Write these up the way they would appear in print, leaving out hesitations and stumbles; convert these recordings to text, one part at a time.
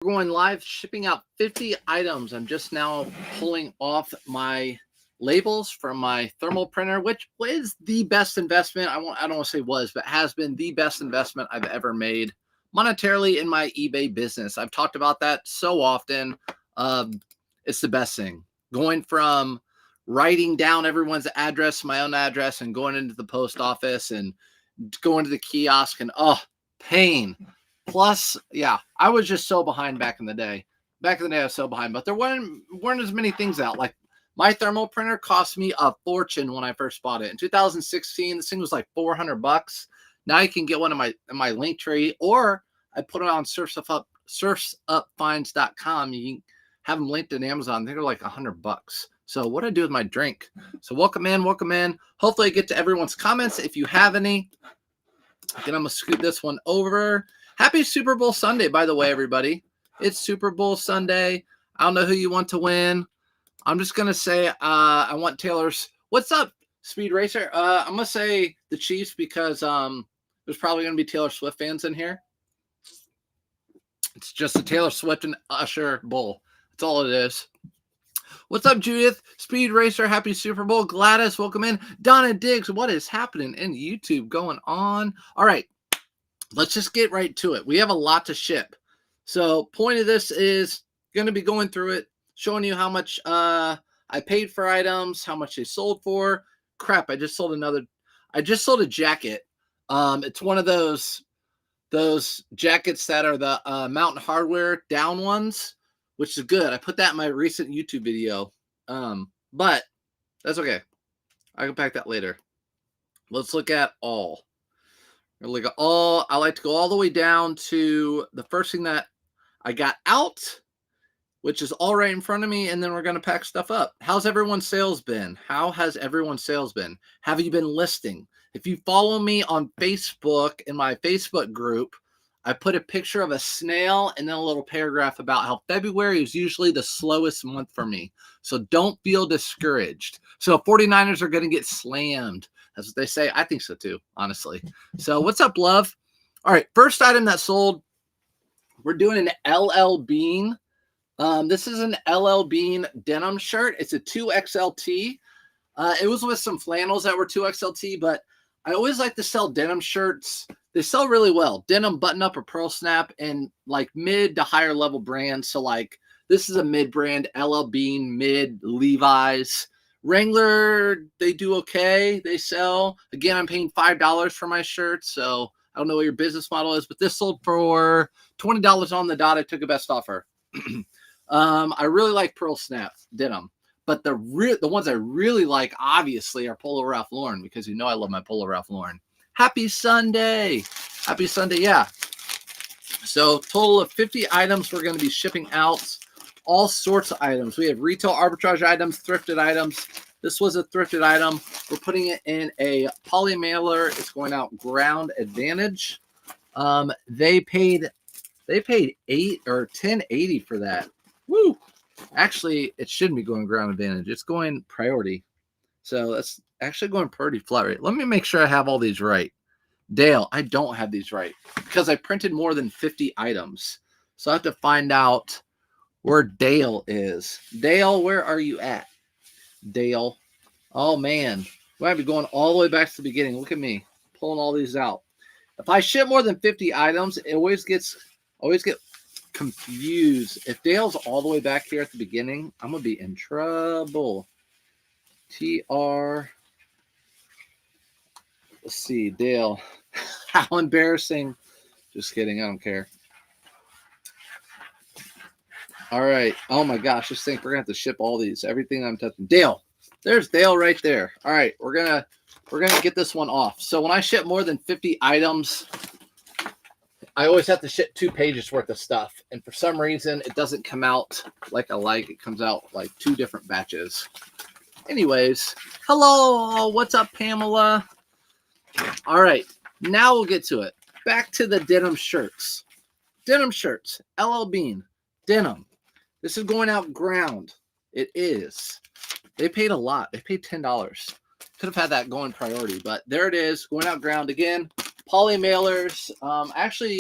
We're going live, shipping out 50 items. I'm just now pulling off my labels from my thermal printer, which is the best investment. I don't want to say was, but has been the best investment I've ever made monetarily in my eBay business. I've talked about that so often. It's the best thing. Going from writing down everyone's address, my own address, and going into the post office and going to the kiosk and pain. Plus, yeah, I was just so behind back in the day. Back in the day, I was so behind, but there weren't as many things out. Like my thermal printer cost me a fortune when I first bought it in 2016. This thing was like $400. Now you can get one in my link tree, or I put it on surfsupfinds.com. You can have them linked in Amazon. They're like $100. So what do I do with my drink? So welcome in. Hopefully I get to everyone's comments if you have any. Then I'm gonna scoot this one over. Happy Super Bowl Sunday, by the way, everybody. It's Super Bowl Sunday. I don't know who you want to win. I'm just going to say I want Taylor's. What's up, Speed Racer? I'm going to say the Chiefs because there's probably going to be Taylor Swift fans in here. It's just a Taylor Swift and Usher Bowl. That's all it is. What's up, Judith? Speed Racer, happy Super Bowl. Gladys, welcome in. Donna Diggs, what is happening in YouTube going on? All right. Let's just get right to it. We have a lot to ship. So point of this is going to be going through it, showing you how much I paid for items, how much they sold for. Crap, I just sold a jacket. It's one of those jackets that are the Mountain Hardwear down ones, which is good. I put that in my recent YouTube video. But that's okay. I can pack that later. Let's look at all. I like to go all the way down to the first thing that I got out, which is all right in front of me, and then we're going to pack stuff up. How's everyone's sales been? How has everyone's sales been? Have you been listing? If you follow me on Facebook, in my Facebook group, I put a picture of a snail and then a little paragraph about how February is usually the slowest month for me. So don't feel discouraged. So 49ers are going to get slammed. That's what they say. I think so too, honestly. So what's up, love? All right, first item that sold, we're doing an LL Bean. This is an LL Bean denim shirt. It's a 2XLT. It was with some flannels that were 2XLT, but I always like to sell denim shirts. They sell really well. Denim button-up or pearl snap and like mid to higher level brands. So like this is a mid brand, LL Bean, mid, Levi's. Wrangler, they do okay. They sell. Again, I'm paying $5 for my shirt, so I don't know what your business model is, but this sold for $20 on the dot. I took a best offer. I really like pearl snap denim, but the ones I really like, obviously, are Polo Ralph Lauren, because you know I love my Polo Ralph Lauren. Happy Sunday. Happy Sunday, yeah. So total of 50 items we're going to be shipping out. All sorts of items. We have retail arbitrage items, thrifted items. This was a thrifted item. We're putting it in a poly mailer. It's going out Ground Advantage. They paid $8 or $10.80 for that. Woo! Actually, it shouldn't be going Ground Advantage. It's going priority. So that's actually going priority flat rate. Let me make sure I have all these right. Dale, I don't have these right because I printed more than 50 items. So I have to find out where Dale is. Dale, where are you at? Dale. Oh, man. We might be going all the way back to the beginning. Look at me pulling all these out. If I ship more than 50 items, it always get confused. If Dale's all the way back here at the beginning, I'm going to be in trouble. TR. Let's see, Dale. How embarrassing. Just kidding. I don't care. All right. Oh my gosh, this thing, we're gonna have to ship all these. Everything I'm touching. Dale. There's Dale right there. All right, we're gonna get this one off. So when I ship more than 50 items, I always have to ship 2 pages worth of stuff. And for some reason, it doesn't come out like I like. It comes out like 2 different batches. Anyways, hello. What's up, Pamela? All right, now we'll get to it. Back to the denim shirts. Denim shirts, LL Bean, denim. This is going out Ground. It is. They paid a lot. They paid $10. Could have had that going priority, but there it is. Going out Ground again. Poly mailers. I actually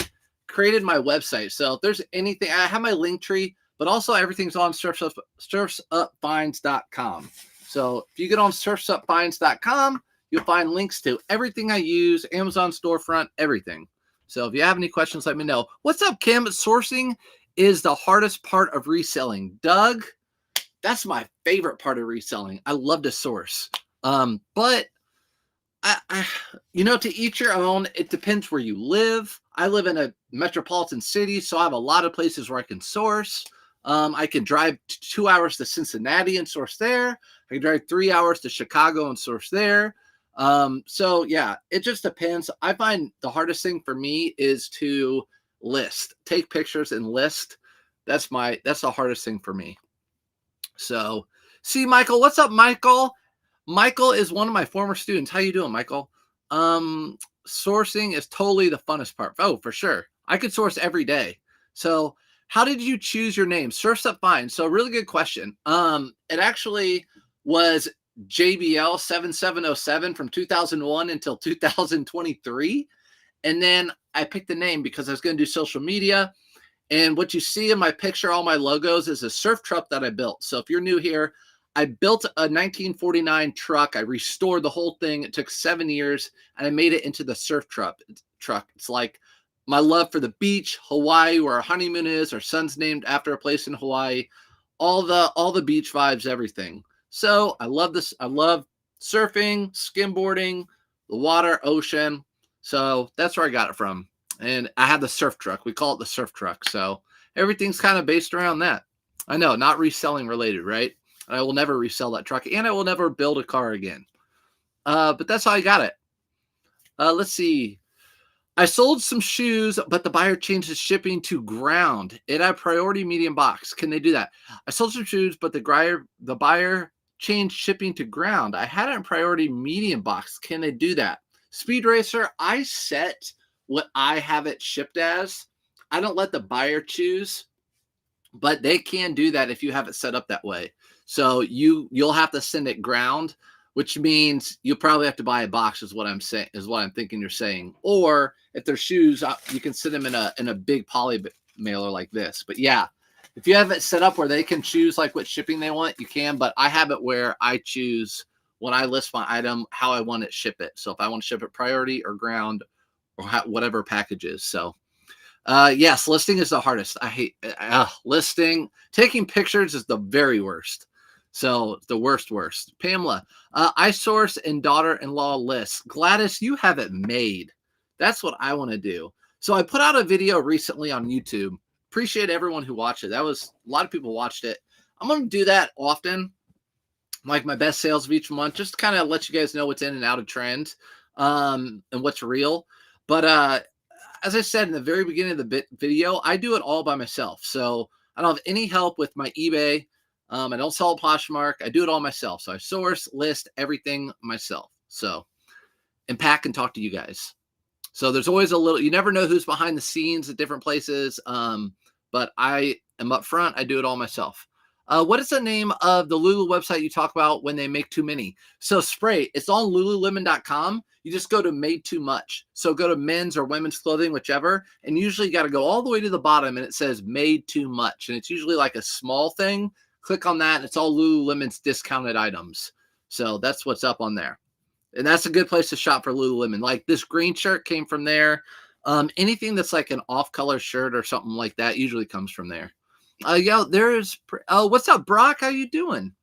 created my website. So if there's anything, I have my link tree, but also everything's on surfsupfinds.com. So if you get on surfsupfinds.com, you'll find links to everything I use, Amazon storefront, everything. So if you have any questions, let me know. What's up, Kim? Sourcing is the hardest part of reselling. Doug, that's my favorite part of reselling. I love to source. But to each your own. It depends where you live. I live in a metropolitan city, so I have a lot of places where I can source. I can drive 2 hours to Cincinnati and source there. I can drive 3 hours to Chicago and source there. So yeah, it just depends. I find the hardest thing for me is to take pictures and list. That's the hardest thing for me. So see, Michael, what's up, Michael? Michael is one of my former students. How you doing, Michael? Sourcing is totally the funnest part. Oh, for sure. I could source every day. So how did you choose your name? Surfs Up Fine. So really good question. It actually was JBL 7707 from 2001 until 2023. And then I picked the name because I was going to do social media. And what you see in my picture, all my logos, is a surf truck that I built. So if you're new here, I built a 1949 truck. I restored the whole thing. It took 7 years, and I made it into the surf truck. It's like my love for the beach, Hawaii, where our honeymoon is. Our son's named after a place in Hawaii. All the beach vibes, everything. So I love this. I love surfing, skimboarding, the water, ocean. So that's where I got it from. And I have the surf truck. We call it the surf truck. So everything's kind of based around that. I know, not reselling related, right? I will never resell that truck, and I will never build a car again. But that's how I got it. Let's see. I sold some shoes, but the buyer changed the shipping to ground. It had priority medium box. Can they do that? I sold some shoes, but the buyer changed shipping to ground. I had it in priority medium box. Can they do that? Speed Racer, I set what I have it shipped as. I don't let the buyer choose, but they can do that if you have it set up that way. So you'll have to send it ground, which means you'll probably have to buy a box, is what I'm saying, is what I'm thinking you're saying. Or if they're shoes, you can send them in a big poly mailer like this. But yeah, if you have it set up where they can choose like what shipping they want, you can. But I have it where I choose when I list my item how I want it ship it. So if I want to ship it priority or ground or whatever package is. So yes, listing is the hardest. I hate listing. Taking pictures is the very worst. So the worst. Pamela, I source and daughter-in-law lists. Gladys, you have it made. That's what I want to do. So I put out a video recently on YouTube. Appreciate everyone who watched it. A lot of people watched it. I'm going to do that often, like my best sales of each month, just to kind of let you guys know what's in and out of trend and what's real. But as I said in the very beginning of the video, I do it all by myself. So I don't have any help with my eBay. I don't sell a Poshmark. I do it all myself. So I source, list everything myself. So, and pack and talk to you guys. So there's always you never know who's behind the scenes at different places. But I am up front. I do it all myself. What is the name of the Lulu website you talk about when they make too many? So Spray, it's on lululemon.com. You just go to made too much. So go to men's or women's clothing, whichever. And usually you got to go all the way to the bottom and it says made too much. And it's usually like a small thing. Click on that. And it's all Lululemon's discounted items. So that's what's up on there. And that's a good place to shop for Lululemon. Like this green shirt came from there. Anything that's like an off-color shirt or something like that usually comes from there. What's up, Brock? How you doing?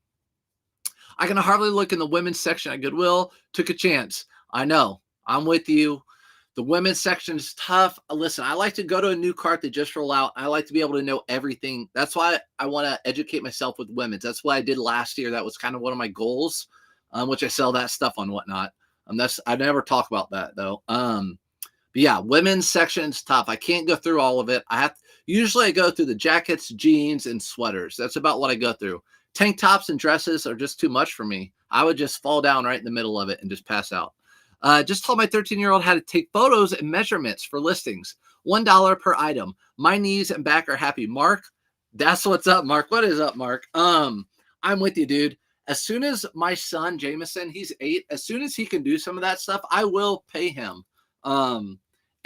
I can hardly look in the women's section at Goodwill. Took a chance. I know. I'm with you. The women's section is tough. Listen, I like to go to a new cart that just roll out. I like to be able to know everything. That's why I want to educate myself with women's. That's what I did last year. That was kind of one of my goals, which I sell that stuff on whatnot. I never talk about that though. But yeah, women's section is tough. I can't go through all of it. Usually I go through the jackets, jeans, and sweaters. That's about what I go through. Tank tops and dresses are just too much for me. I would just fall down right in the middle of it and just pass out. Just told my 13-year-old how to take photos and measurements for listings. $1 per item. My knees and back are happy. Mark, that's what's up, Mark. What is up, Mark? I'm with you, dude. As soon as my son, Jameson, he's 8, as soon as he can do some of that stuff, I will pay him.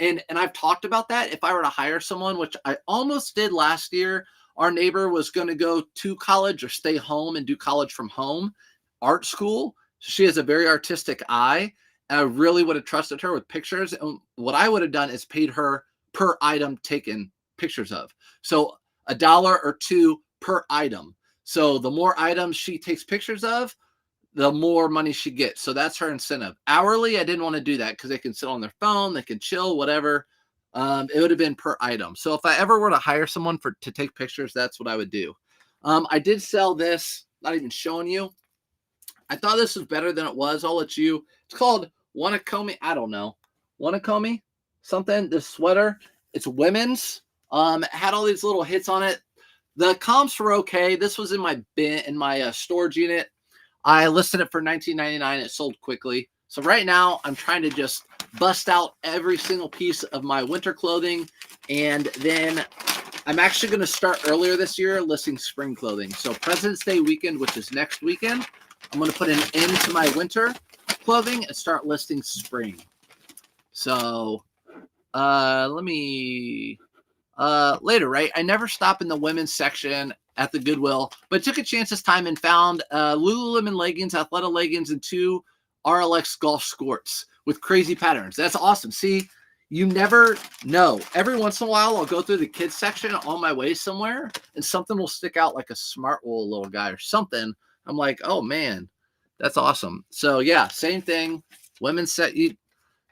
And I've talked about that. If I were to hire someone, which I almost did last year, our neighbor was going to go to college or stay home and do college from home, art school. She has a very artistic eye. And I really would have trusted her with pictures. And what I would have done is paid her per item taken pictures of. So $1 or $2 per item. So the more items she takes pictures of, the more money she gets. So that's her incentive. Hourly, I didn't want to do that because they can sit on their phone, they can chill, whatever. It would have been per item. So if I ever were to hire someone to take pictures, that's what I would do. I did sell this, not even showing you. I thought this was better than it was. I'll let you. It's called Wannakomi. I don't know. Wannakomi? Something. This sweater. It's women's. It had all these little hits on it. The comps were okay. This was in my bin, in my storage unit. I listed it for $19.99. It sold quickly. So right now I'm trying to just bust out every single piece of my winter clothing. And then I'm actually going to start earlier this year listing spring clothing. So President's Day weekend, which is next weekend, I'm going to put an end to my winter clothing and start listing spring. So let me later, right? I never stop in the women's section at the Goodwill, but took a chance this time and found Lululemon leggings, Athleta leggings, and 2 RLX golf skirts with crazy patterns. That's awesome. See, you never know. Every once in a while, I'll go through the kids section on my way somewhere, and something will stick out like a Smartwool little guy or something. I'm like, oh man, that's awesome. So yeah, same thing. Women's set. You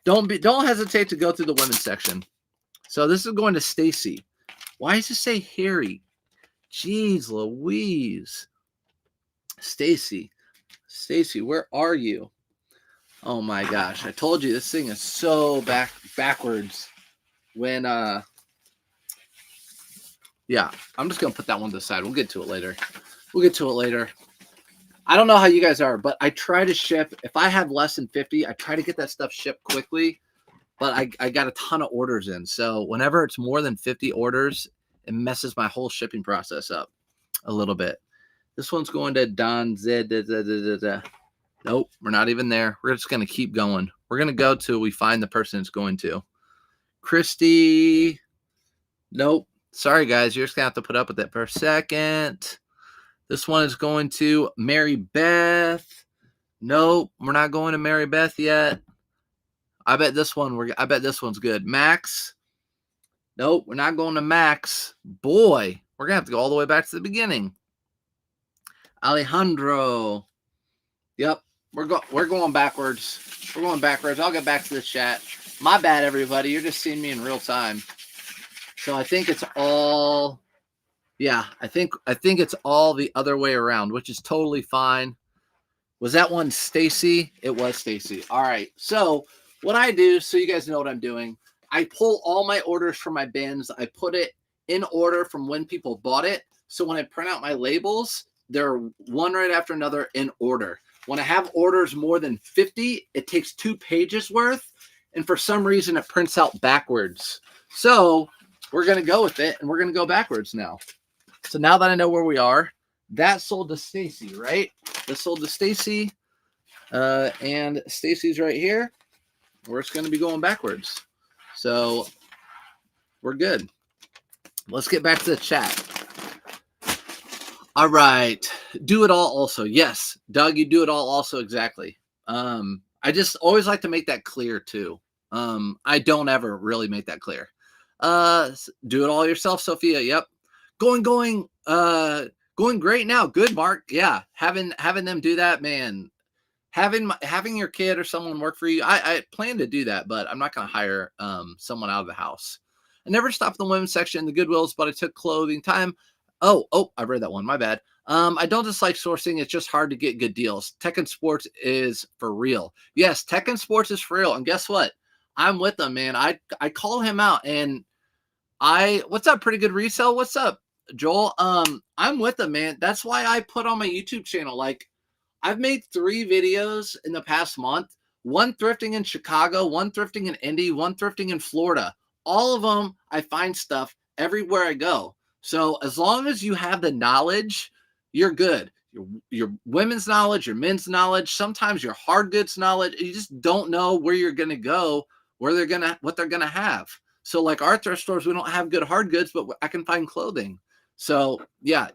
don't hesitate to go through the women's section. So this is going to Stacy. Why does it say Harry? Jeez Louise. Stacy, where are you? Oh my gosh. I told you this thing is so backwards when yeah, I'm just going to put that one to the side. We'll get to it later. I don't know how you guys are, but I try to ship. If I have less than 50, I try to get that stuff shipped quickly, but I got a ton of orders in. So whenever it's more than 50 orders, it messes my whole shipping process up a little bit. This one's going to Don Z. Nope, we're not even there. We're just going to keep going. We're going to go till we find the person it's going to. Christy. Nope. Sorry, guys. You're just going to have to put up with that for a second. This one is going to Mary Beth. Nope, we're not going to Mary Beth yet. I bet this one's good. Max. Nope, we're not going to Max. Boy, we're going to have to go all the way back to the beginning. Alejandro. Yep, we're going backwards. I'll get back to the chat. My bad, everybody. You're just seeing me in real time. So I think it's all, yeah, I think it's all the other way around, which is totally fine. Was that one Stacy? It was Stacy. All right. So what I do, so you guys know what I'm doing, I pull all my orders from my bins. I put it in order from when people bought it. So when I print out my labels, they're one right after another in order. When I have orders more than 50, it takes 2 pages worth. And for some reason, it prints out backwards. So we're going to go with it, and we're going to go backwards now. So now that I know where we are, that sold to Stacy, right? This sold to Stacy, and Stacy's right here. We're just going to be going backwards. So we're good. Let's get back to the chat. All right. Do it all also. Yes, Doug, you do it all also. Exactly. I just always like to make that clear too. I don't ever really make that clear. Do it all yourself, Sophia. Yep. Going great now. Good, Mark. Yeah. Having them do that, man. Having your kid or someone work for you. I plan to do that, but I'm not going to hire someone out of the house. I never stopped in the women's section in the Goodwills, but I took clothing time. Oh, I read that one. My bad. I don't dislike sourcing. It's just hard to get good deals. Tekken Sports is for real. Yes, Tekken Sports is for real. And guess what? I'm with them, man. I call him out, and what's up, Pretty Good Resale? What's up, Joel? I'm with them, man. That's why I put on my YouTube channel. Like, I've made 3 videos in the past month. One thrifting in Chicago, one thrifting in Indy, one thrifting in Florida. All of them, I find stuff everywhere I go. So as long as you have the knowledge, you're good. Your women's knowledge, your men's knowledge, sometimes your hard goods knowledge. You just don't know where you're going to go what they're gonna have. So like our thrift stores, we don't have good hard goods, but I can find clothing. So yeah,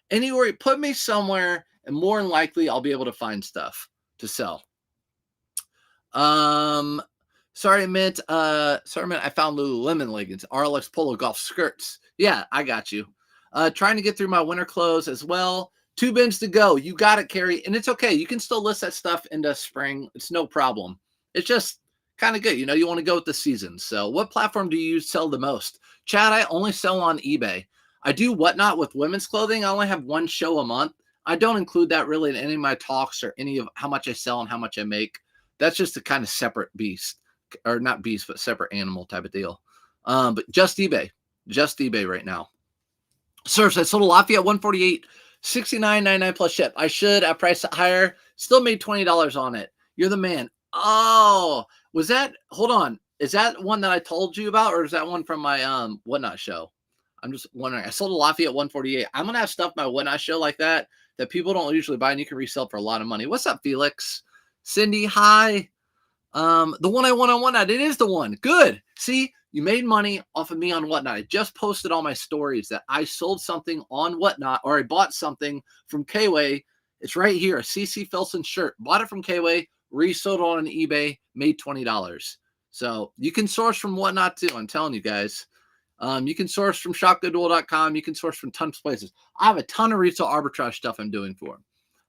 anywhere, put me somewhere, and more than likely I'll be able to find stuff to sell. Sorry, Mint. I found Lululemon leggings, RLX Polo golf skirts. Yeah, I got you. Trying to get through my winter clothes as well. 2 bins to go. You got it, Carrie. And it's okay. You can still list that stuff into spring. It's no problem. It's just kind of good. You know, you want to go with the season. So what platform do you sell the most? Chad, I only sell on eBay. I do Whatnot with women's clothing. I only have 1 show a month. I don't include that really in any of my talks or any of how much I sell and how much I make. That's just a kind of separate beast, or not beast, but separate animal type of deal. But just eBay right now. Serves, I sold a Lafayette 148, $69.99 plus ship. I should have priced it higher. Still made $20 on it. You're the man. Oh, was that? Hold on. Is that one that I told you about, or is that one from my Whatnot show? I'm just wondering. I sold a Lafayette 148. I'm gonna have stuff my Whatnot show like that people don't usually buy, and you can resell for a lot of money. What's up, Felix? Cindy, hi. The one I won on Whatnot. It is the one. Good. See, you made money off of me on Whatnot. I just posted all my stories that I sold something on Whatnot, or I bought something from K-Way. It's right here, a CC Felson shirt. Bought it from K-Way, resold it on eBay, made $20. So you can source from Whatnot too. I'm telling you guys. You can source from shopgoodwill.com. You can source from tons of places. I have a ton of retail arbitrage stuff I'm doing for them.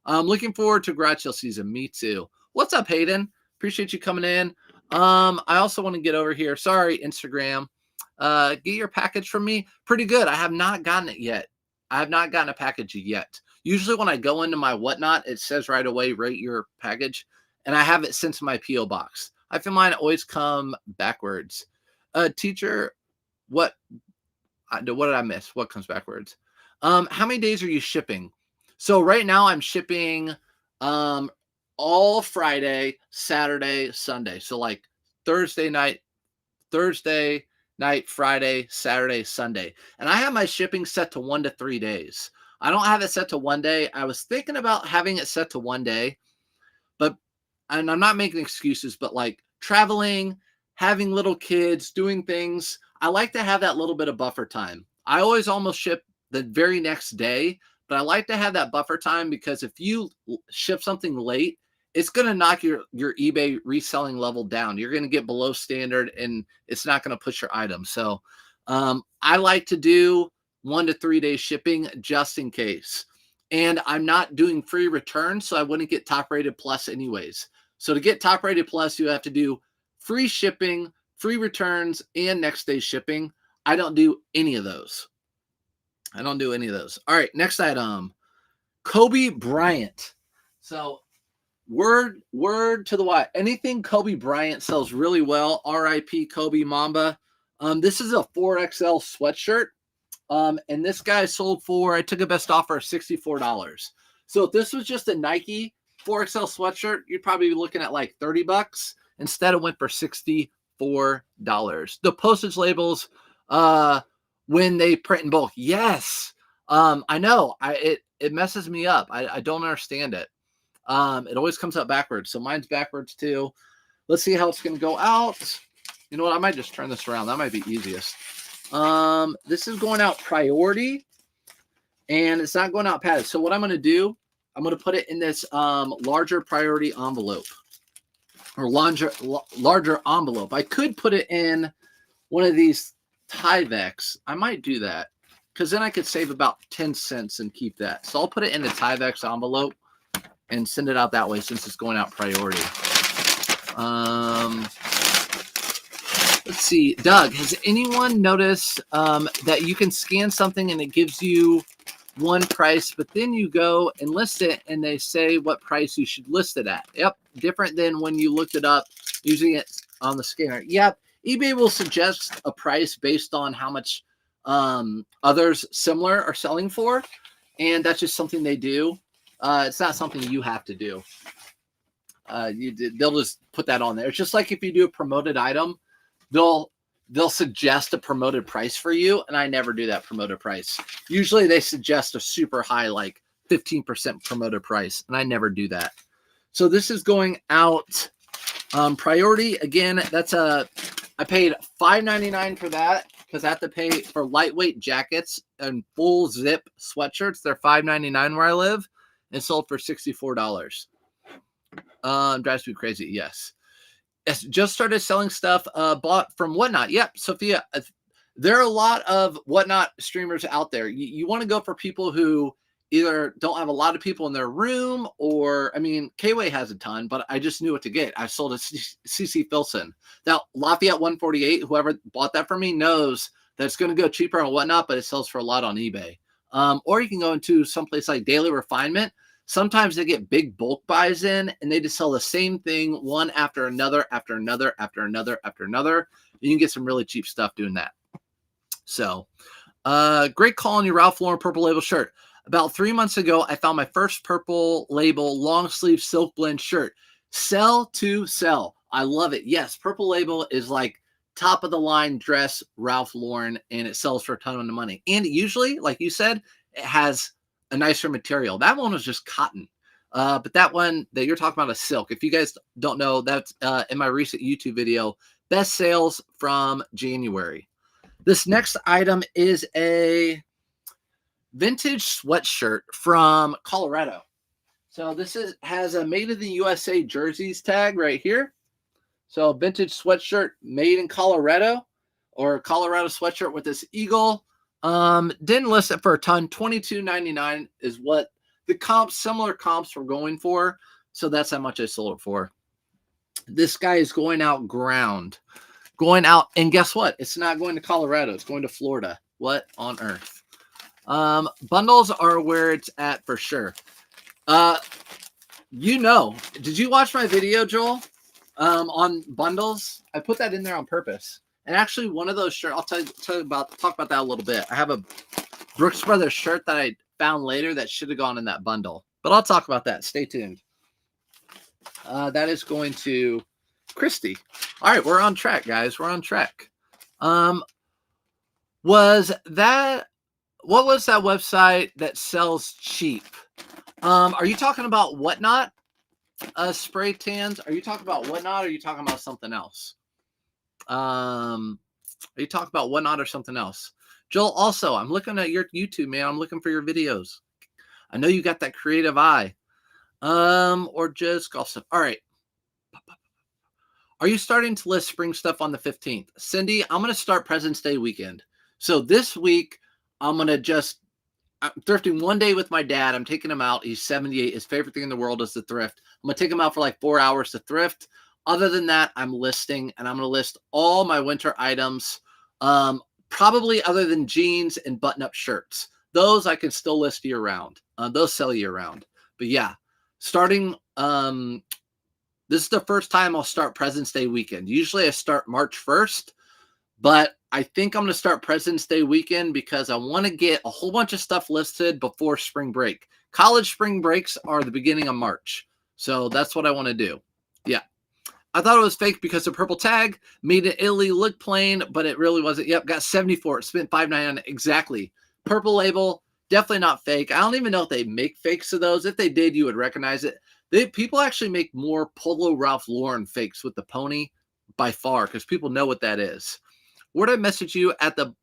I'm looking forward to garage sale season. Me too. What's up, Hayden? Appreciate you coming in. I also want to get over here. Sorry, Instagram. Get your package from me. Pretty good. I have not gotten it yet. I have not gotten a package yet. Usually when I go into my Whatnot, it says right away, rate your package. And I have it sent to my P.O. box. I feel mine always come backwards. Teacher, what did I miss? What comes backwards? How many days are you shipping? So right now I'm shipping all Friday, Saturday, Sunday. So like Thursday night, Friday, Saturday, Sunday. And I have my shipping set to 1 to 3 days. I don't have it set to 1 day. I was thinking about having it set to 1 day, and I'm not making excuses, but like traveling, having little kids, doing things, I like to have that little bit of buffer time. I always almost ship the very next day, but I like to have that buffer time because if you ship something late, it's going to knock your eBay reselling level down. You're going to get below standard, and it's not going to push your item. So I like to do 1 to 3 days shipping just in case. And I'm not doing free returns, so I wouldn't get top rated plus anyways. So to get top rated plus, you have to do free shipping, free returns, and next day shipping. I don't do any of those. All right, next item, Kobe Bryant. So word to the wire. Anything Kobe Bryant sells really well. R.I.P. Kobe Mamba. This is a 4XL sweatshirt. And this guy sold for, I took a best offer of $64. So if this was just a Nike 4XL sweatshirt, you'd probably be looking at like $30. Instead, it went for $64. The postage labels, when they print in bulk, yes. I know. It messes me up. I don't understand it. It always comes out backwards. So mine's backwards too. Let's see how it's going to go out. You know what? I might just turn this around. That might be easiest. This is going out priority, and it's not going out padded. So what I'm going to do, I'm going to put it in this larger priority envelope, or larger envelope. I could put it in one of these Tyvek. I might do that because then I could save about 10 cents and keep that. So I'll put it in the Tyvek envelope and send it out that way since it's going out priority. Let's see, Doug, has anyone noticed that you can scan something and it gives you one price, but then you go and list it and they say what price you should list it at? Yep, different than when you looked it up using it on the scanner. Yep, eBay will suggest a price based on how much others similar are selling for, and that's just something they do. It's not something you have to do. They'll just put that on there. It's just like if you do a promoted item, they'll suggest a promoted price for you, and I never do that promoted price. Usually they suggest a super high, like 15% promoted price, and I never do that. So this is going out Priority, again, I paid $5.99 for that because I have to pay for lightweight jackets and full zip sweatshirts. They're $5.99 where I live and sold for $64. Drives me crazy. Yes. Just started selling stuff bought from Whatnot. Yep, Sophia. There are a lot of Whatnot streamers out there. You want to go for people who either don't have a lot of people in their room, or, I mean, K-Way has a ton, but I just knew what to get. I sold a CC Filson. Now, Lafayette 148, whoever bought that for me knows that it's going to go cheaper on Whatnot, but it sells for a lot on eBay. Or you can go into someplace like Daily Refinement. Sometimes they get big bulk buys in, and they just sell the same thing one after another, after another, after another, after another. You can get some really cheap stuff doing that. So, great call on your Ralph Lauren Purple Label shirt. About 3 months ago, I found my first Purple Label long sleeve silk blend shirt. Sell to sell. I love it. Yes, Purple Label is like top of the line dress Ralph Lauren, and it sells for a ton of money. And usually, like you said, it has a nicer material. That one was just cotton. But that one that you're talking about is silk. If you guys don't know, that's in my recent YouTube video, best sales from January. This next item is a vintage sweatshirt from Colorado. So this has a made in the USA jerseys tag right here. So vintage sweatshirt made in Colorado, or Colorado sweatshirt with this eagle. Didn't list it for a ton. $22.99 is what the similar comps were going for. So that's how much I sold it for. This guy is going out ground. Going out, and guess what? It's not going to Colorado. It's going to Florida. What on earth? Bundles are where it's at for sure. Did you watch my video, Joel? On bundles? I put that in there on purpose. And actually, one of those shirts, I'll talk about that a little bit. I have a Brooks Brothers shirt that I found later that should have gone in that bundle. But I'll talk about that. Stay tuned. That is going to Christy. All right, we're on track, guys. We're on track. What was that website that sells cheap? Are you talking about Whatnot? Spray tans? Are you talking about Whatnot, or are you talking about something else? Are you talking about Whatnot or something else? Joel, also, I'm looking at your YouTube, man. I'm looking for your videos. I know you got that creative eye. Or just golf stuff. All right. Are you starting to list spring stuff on the 15th? Cindy, I'm going to start President's Day weekend. So this week, I'm thrifting one day with my dad. I'm taking him out. He's 78. His favorite thing in the world is to thrift. I'm going to take him out for like 4 hours to thrift. Other than that, I'm listing, and I'm going to list all my winter items, probably other than jeans and button-up shirts. Those I can still list year-round. Those sell year-round. But yeah, starting this is the first time I'll start President's Day weekend. Usually I start March 1st, but I think I'm going to start President's Day weekend because I want to get a whole bunch of stuff listed before spring break. College spring breaks are the beginning of March. So that's what I want to do. Yeah. I thought it was fake because the purple tag made it Italy look plain, but it really wasn't. Yep, got 74. Spent $5.99. Exactly. Purple label, definitely not fake. I don't even know if they make fakes of those. If they did, you would recognize it. People actually make more Polo Ralph Lauren fakes with the pony by far because people know what that is. Where did I message you at the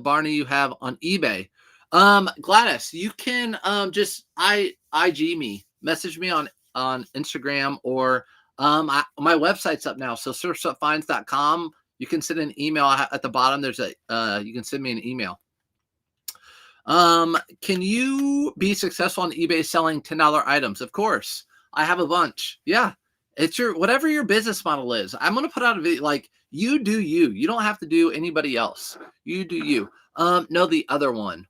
Barney you have on eBay? Gladys, you can just IG me, message me on Instagram, or my website's up now. So surfstuffinds.com. You can send an email at the bottom. There's you can send me an email. Can you be successful on eBay selling $10 items? Of course. I have a bunch. Yeah. It's whatever your business model is. I'm going to put out a video, like, you do you. You don't have to do anybody else. You do you. No, the other one.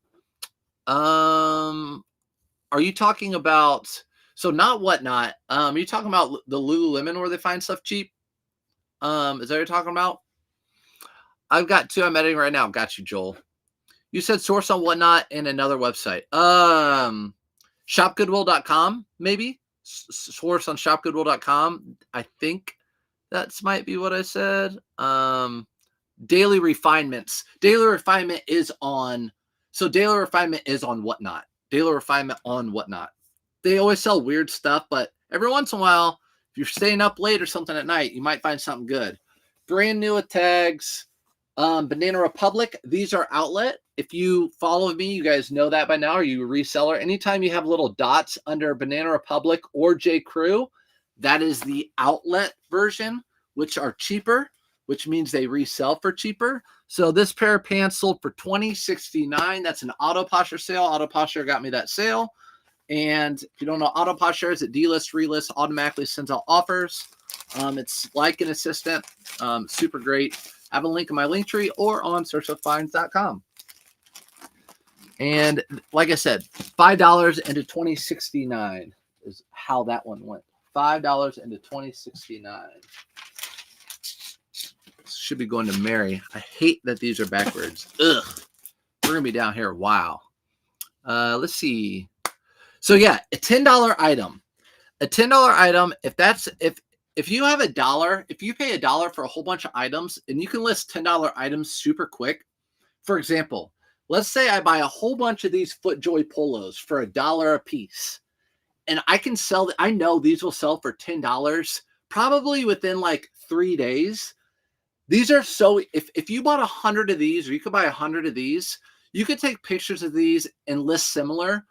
Are you talking about, so not Whatnot. Are you talking about the Lululemon where they find stuff cheap? Is that what you're talking about? I've got two I'm editing right now. Got you, Joel. You said source on Whatnot and another website. Shopgoodwill.com, maybe. Source on shopgoodwill.com. I think that might be what I said. Daily Refinements. Daily Refinement is on. So Daily Refinement is on Whatnot. Daily Refinement on Whatnot. They always sell weird stuff, but every once in a while, If you're staying up late or something at night, you might find something good. Brand new with tags. Banana Republic, these are outlet. If you follow me, you guys know that by now. Are you a reseller? Anytime you have little dots under Banana Republic or J. Crew, that is the outlet version, which are cheaper, which means they resell for cheaper. So this pair of pants sold for $20.69. That's an Auto Posture sale. Auto Posture got me that sale. And if you don't know, Auto Posture is a delist, relist, automatically sends out offers. It's like an assistant, super great. I have a link in my link tree or on searchoffinds.com. And like I said, $5 into $20.69 is how that one went. $5 into $20.69. Should be going to Mary. I hate that these are backwards. Ugh. We're gonna be down here. Wow. Let's see. So yeah, a $10 item. A $10 item. If you have $1, if you pay $1 for a whole bunch of items, and you can list $10 items super quick. For example, let's say I buy a whole bunch of these FootJoy polos for $1 a piece, and I can sell. I know these will sell for $10 probably within like 3 days. These are so. If you bought 100 of these, or you could buy 100 of these, you could take pictures of these and list similar.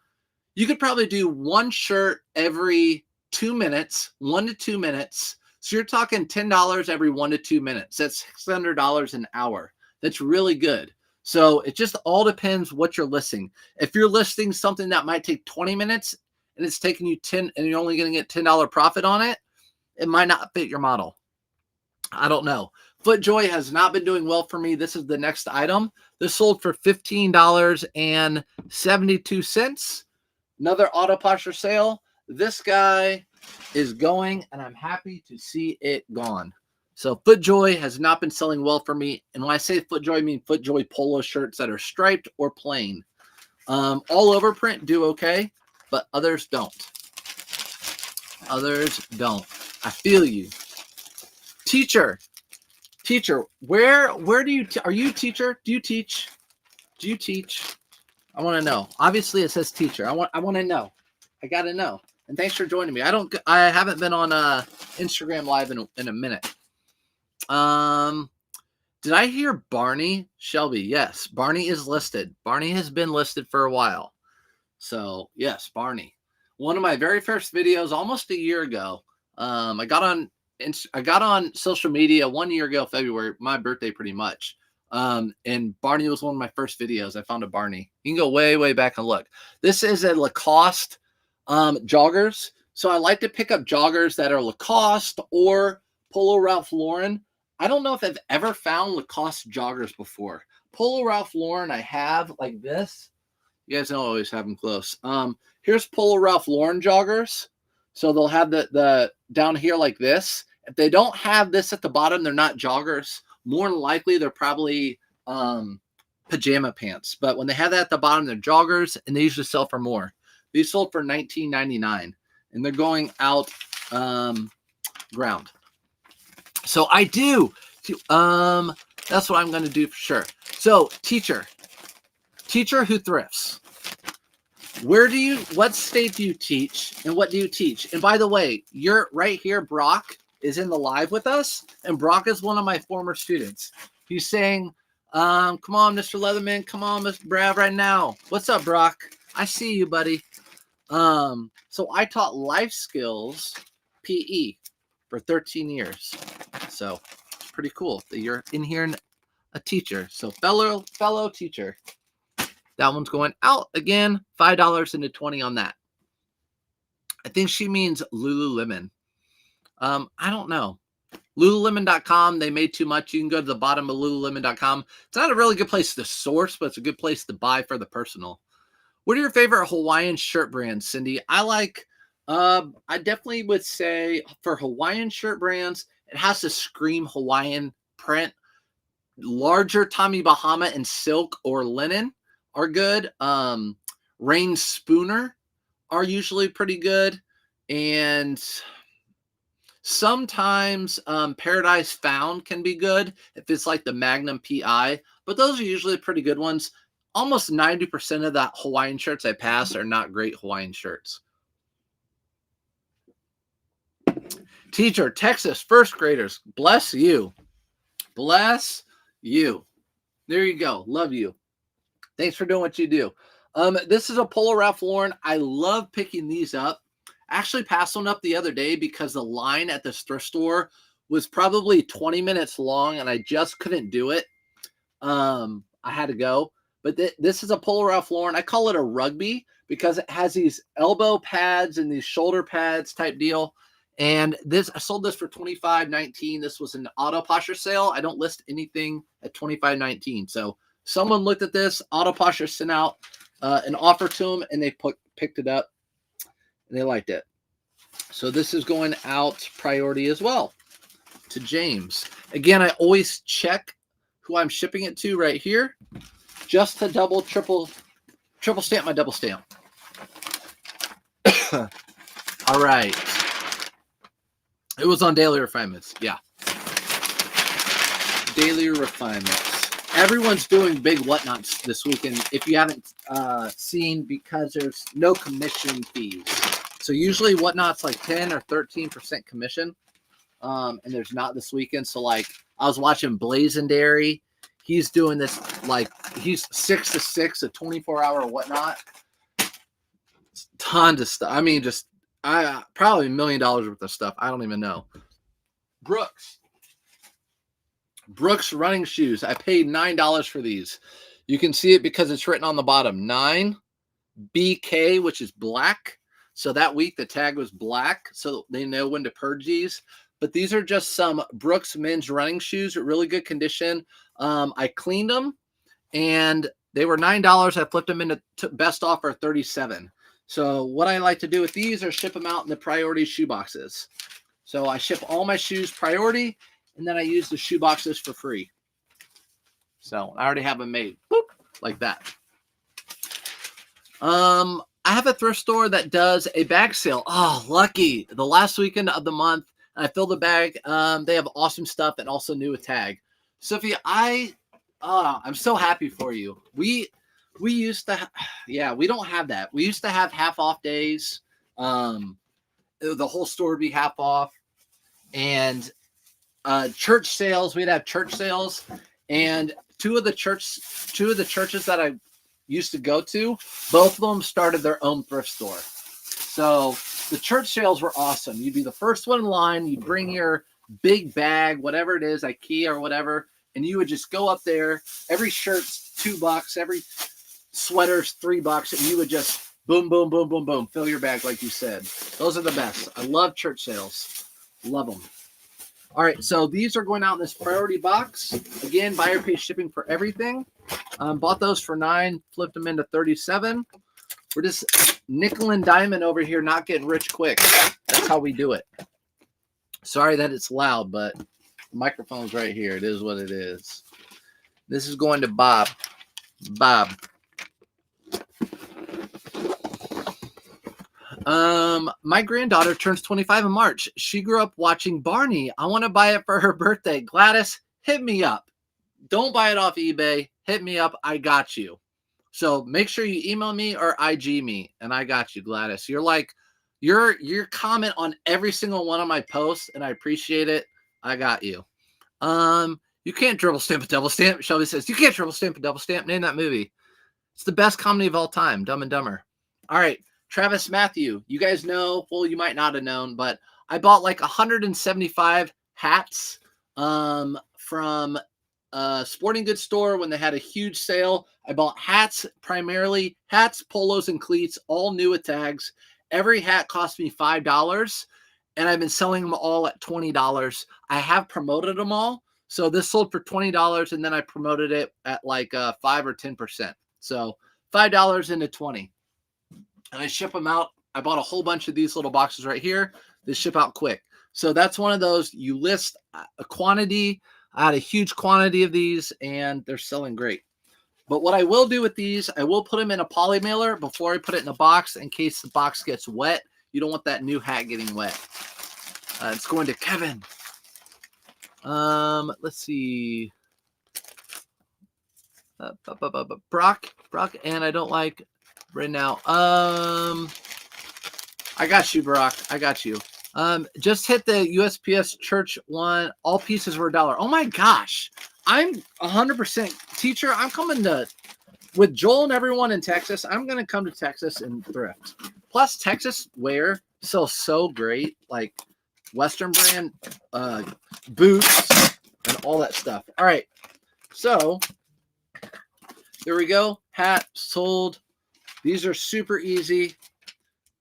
You could probably do one shirt every 2 minutes, 1 to 2 minutes. So you're talking $10 every 1 to 2 minutes. That's $600 an hour. That's really good. So it just all depends what you're listing. If you're listing something that might take 20 minutes and it's taking you 10 and you're only going to get $10 profit on it, it might not fit your model. I don't know. FootJoy has not been doing well for me. This is the next item. This sold for $15.72. Another Auto Posture sale. This guy is going, and I'm happy to see it gone. So FootJoy has not been selling well for me. And when I say FootJoy, I mean FootJoy polo shirts that are striped or plain. All over print do okay, but others don't. Others don't. I feel you. Teacher, where do you, are you a teacher? Do you teach? Do you teach? I want to know. Obviously it says teacher. I want to know. I got to know. And thanks for joining me. I haven't been on Instagram Live in a minute. Did I hear Barney Shelby? Yes, Barney is listed. Barney has been listed for a while. So yes, Barney. One of my very first videos, almost a year ago. I got on social media 1 year ago, February, my birthday, pretty much. And Barney was one of my first videos. I found a Barney. You can go way, way back and look. This is a Lacoste joggers. So I like to pick up joggers that are Lacoste or Polo Ralph Lauren. I don't know if I've ever found Lacoste joggers before. Polo Ralph Lauren, I have like this. You guys don't always have them close. Here's Polo Ralph Lauren joggers. So they'll have the down here like this. If they don't have this at the bottom, they're not joggers. More than likely, they're probably pajama pants. But when they have that at the bottom, they're joggers, and they usually sell for more. These sold for $19.99, and they're going out ground. So I do. That's what I'm going to do for sure. So teacher who thrifts. What state do you teach, and what do you teach? And by the way, you're right here. Brock is in the live with us, and Brock is one of my former students. He's saying, come on, Mr. Leatherman, come on, Mr. Brad, right now. What's up, Brock? I see you, buddy. So I taught life skills PE for 13 years. So it's pretty cool that you're in here and a teacher. So fellow teacher. That one's going out again. $5 into $20 on that. I think she means Lululemon. I don't know. Lululemon.com. They made too much. You can go to the bottom of Lululemon.com. It's not a really good place to source, but it's a good place to buy for the personal. What are your favorite Hawaiian shirt brands, Cindy? I definitely would say for Hawaiian shirt brands, it has to scream Hawaiian print. Larger Tommy Bahama and silk or linen are good. Rain Spooner are usually pretty good. And sometimes Paradise Found can be good if it's like the Magnum PI. But those are usually pretty good ones. Almost 90% of the Hawaiian shirts I pass are not great Hawaiian shirts. Teacher, Texas, first graders. Bless you. Bless you. There you go. Love you. Thanks for doing what you do. This is a Polo Ralph Lauren. I love picking these up. I actually passed one up the other day because the line at this thrift store was probably 20 minutes long and I just couldn't do it. I had to go. But this is a Polo Ralph Lauren. I call it a rugby because it has these elbow pads and these shoulder pads type deal. And this, I sold this for $25.19. This was an auto posture sale. I don't list anything at $25.19. So someone looked at this. Auto posture sent out an offer to them, and they picked it up, and they liked it. So this is going out priority as well to James. Again, I always check who I'm shipping it to right here, just to double, triple stamp my double stamp. All right. It was on Daily Refinements. Yeah. Daily Refinements. Everyone's doing big whatnots this weekend. If you haven't seen, because there's no commission fees. So usually whatnot's like 10 or 13% commission. And there's not this weekend. So like I was watching Blazendary. He's doing this like he's 6 to 6, a 24-hour whatnot. Tons of stuff. I mean, just probably $1 million worth of stuff. I don't even know. Brooks running shoes. I paid $9 for these. You can see it because it's written on the bottom. 9BK, which is black. So that week the tag was black, so they know when to purge these. But these are just some Brooks men's running shoes. Really good condition. I cleaned them, and they were $9. I flipped them into best offer $37. So what I like to do with these are ship them out in the priority shoe boxes. So I ship all my shoes priority, and then I use the shoe boxes for free. So I already have them made. Boop, like that. I have a thrift store that does a bag sale. Oh, lucky. The last weekend of the month, I filled the bag. They have awesome stuff and also new a tag. Sophie, I'm so happy for you. We used to, we don't have that. We used to have half off days. The whole store would be half off, and church sales. We'd have church sales, and two of the churches that I used to go to, both of them started their own thrift store. So the church sales were awesome. You'd be the first one in line. You'd bring your big bag, whatever it is, IKEA or whatever, and you would just go up there. Every shirt's $2. Every sweater's $3, and you would just boom, boom, boom, boom, boom, fill your bag like you said. Those are the best. I love church sales. Love them. All right, so these are going out in this priority box. Again, buyer pays shipping for everything. Bought those for $9, flipped them into $37. We're just nickel and diamond over here, not getting rich quick. That's how we do it. Sorry that it's loud, but the microphone's right here. It is what it is. This is going to Bob. Bob. My granddaughter turns 25 in March. She grew up watching Barney. I want to buy it for her birthday. Gladys, hit me up. Don't buy it off eBay. Hit me up. I got you. So make sure you email me or IG me, and I got you, Gladys. You're like, your comment on every single one of my posts, and I appreciate it. I got you. You can't triple stamp a double stamp. Shelby says, you can't triple stamp a double stamp. Name that movie. It's the best comedy of all time, Dumb and Dumber. All right, Travis Matthew. You guys know, well, you might not have known, but I bought like 175 hats from a sporting goods store when they had a huge sale. I bought hats, primarily hats, polos, and cleats, all new with tags. Every hat cost me $5, and I've been selling them all at $20. I have promoted them all. So this sold for $20, and then I promoted it at like 5 or 10%. So $5 into $20. And I ship them out. I bought a whole bunch of these little boxes right here. They ship out quick. So that's one of those, you list a quantity. I had a huge quantity of these, and they're selling great. But what I will do with these, I will put them in a poly mailer before I put it in a box in case the box gets wet. You don't want that new hat getting wet. It's going to Kevin. Let's see. Brock, and I don't like right now. I got you, Brock. I got you. Just hit the USPS church one. All pieces were $1. Oh my gosh. I'm 100% teacher. I'm coming to with Joel and everyone in Texas. I'm going to come to Texas and thrift. Plus Texas wear sells so great, like Western brand boots and all that stuff. All right. So there we go. Hat sold. These are super easy.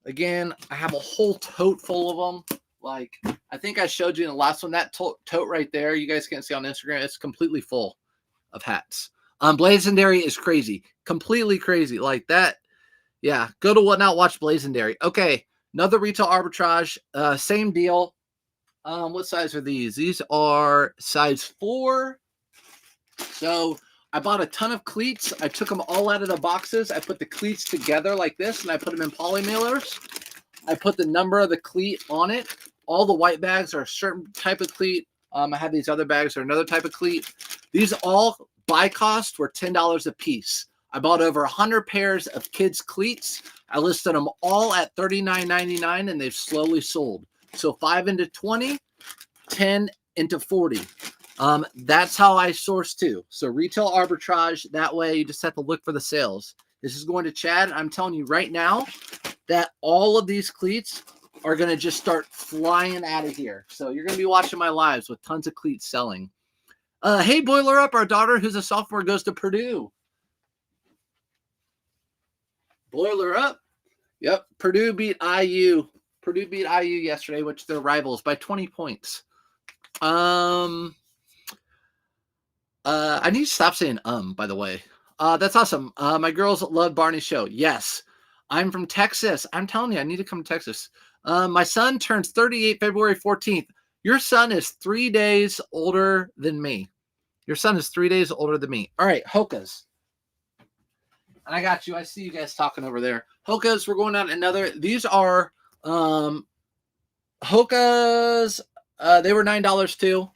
Again, I have a whole tote full of them. Like, I think I showed you in the last one, that tote right there, you guys can't see on Instagram, it's completely full of hats. Blazendary is crazy. Completely crazy. Like that. Yeah, go to Whatnot, watch Blazendary. Okay, another retail arbitrage. Same deal. What size are these? These are size 4. So I bought a ton of cleats. I took them all out of the boxes. I put the cleats together like this, and I put them in poly mailers. I put the number of the cleat on it. All the white bags are a certain type of cleat. I have these other bags that are another type of cleat. These all by cost were $10 a piece. I bought over 100 pairs of kids' cleats. I listed them all at $39.99, and they've slowly sold. So 5 into 20, 10 into 40. That's how I source too. So retail arbitrage, that way you just have to look for the sales. This is going to Chad. I'm telling you right now that all of these cleats are going to just start flying out of here. So you're going to be watching my lives with tons of cleats selling. Hey, Boiler Up, our daughter who's a sophomore goes to Purdue. Boiler Up. Yep, Purdue beat IU. Purdue beat IU yesterday, which they're rivals, by 20 points. I need to stop saying by the way. That's awesome. My girls love Barney's show. Yes. I'm from Texas. I'm telling you, I need to come to Texas. My son turns 38 February 14th. Your son is 3 days older than me. Your son is 3 days older than me. All right, Hoka's. And I got you. I see you guys talking over there. Hoka's, we're going on another. These are Hoka's. They were $9 too.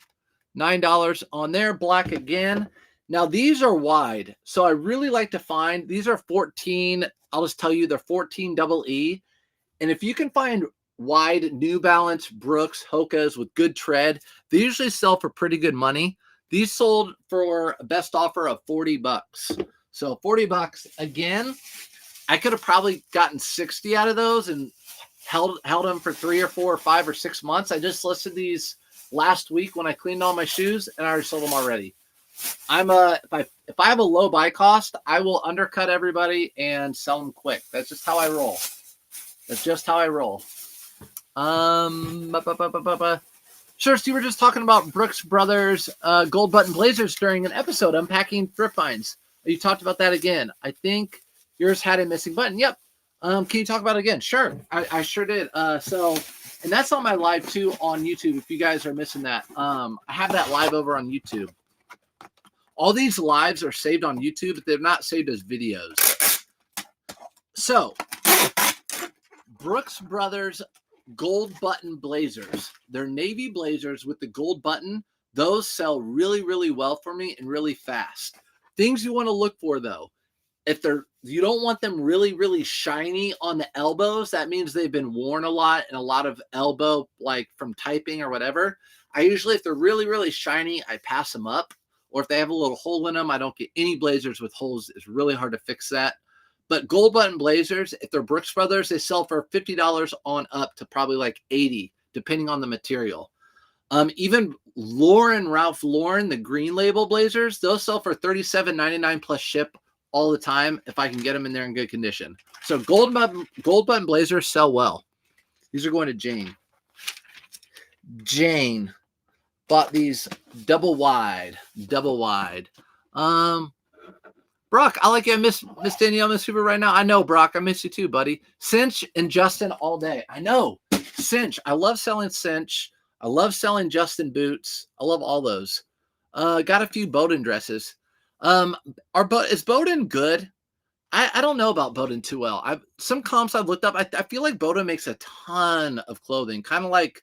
$9 on there. Black again. Now these are wide. So I really like to find, these are 14. I'll just tell you they're 14 double E. And if you can find wide New Balance, Brooks, Hoka's with good tread, they usually sell for pretty good money. These sold for a best offer of $40. So $40 again. I could have probably gotten 60 out of those and held them for 3 or 4 or 5 or 6 months. I just listed these last week when I cleaned all my shoes, and I already sold them already. I'm if I have a low buy cost, I will undercut everybody and sell them quick. That's just how I roll. That's just how I roll. Sure, Steve, we're just talking about Brooks Brothers gold button blazers during an episode unpacking thrift finds. You talked about that again. I think yours had a missing button. Yep. Can you talk about it again? Sure. I sure did. And that's on my live too on YouTube. If you guys are missing that, I have that live over on YouTube. All these lives are saved on YouTube, but they're not saved as videos. So, Brooks Brothers gold button blazers. They're navy blazers with the gold button. Those sell really, really well for me and really fast. Things you want to look for though. If you don't want them really, really shiny on the elbows, that means they've been worn a lot and a lot of elbow, like from typing or whatever. I usually, if they're really, really shiny, I pass them up. Or if they have a little hole in them, I don't get any blazers with holes. It's really hard to fix that. But gold button blazers, if they're Brooks Brothers, they sell for $50 on up to probably like $80, depending on the material. Even Ralph Lauren, the green label blazers, they'll sell for $37.99 plus ship all the time if I can get them in there in good condition. So gold button blazers sell well. These are going to Jane. Jane bought these double wide. Brock, I like you. I miss Danielle, Miss Hoover right now. I know, Brock. I miss you too, buddy. Cinch and Justin all day. I know. Cinch. I love selling Cinch. I love selling Justin boots. I love all those. Got a few Bowden dresses. Is Bowden good? I don't know about Bowden too well. Some comps I've looked up. I feel like Bowden makes a ton of clothing, kind of like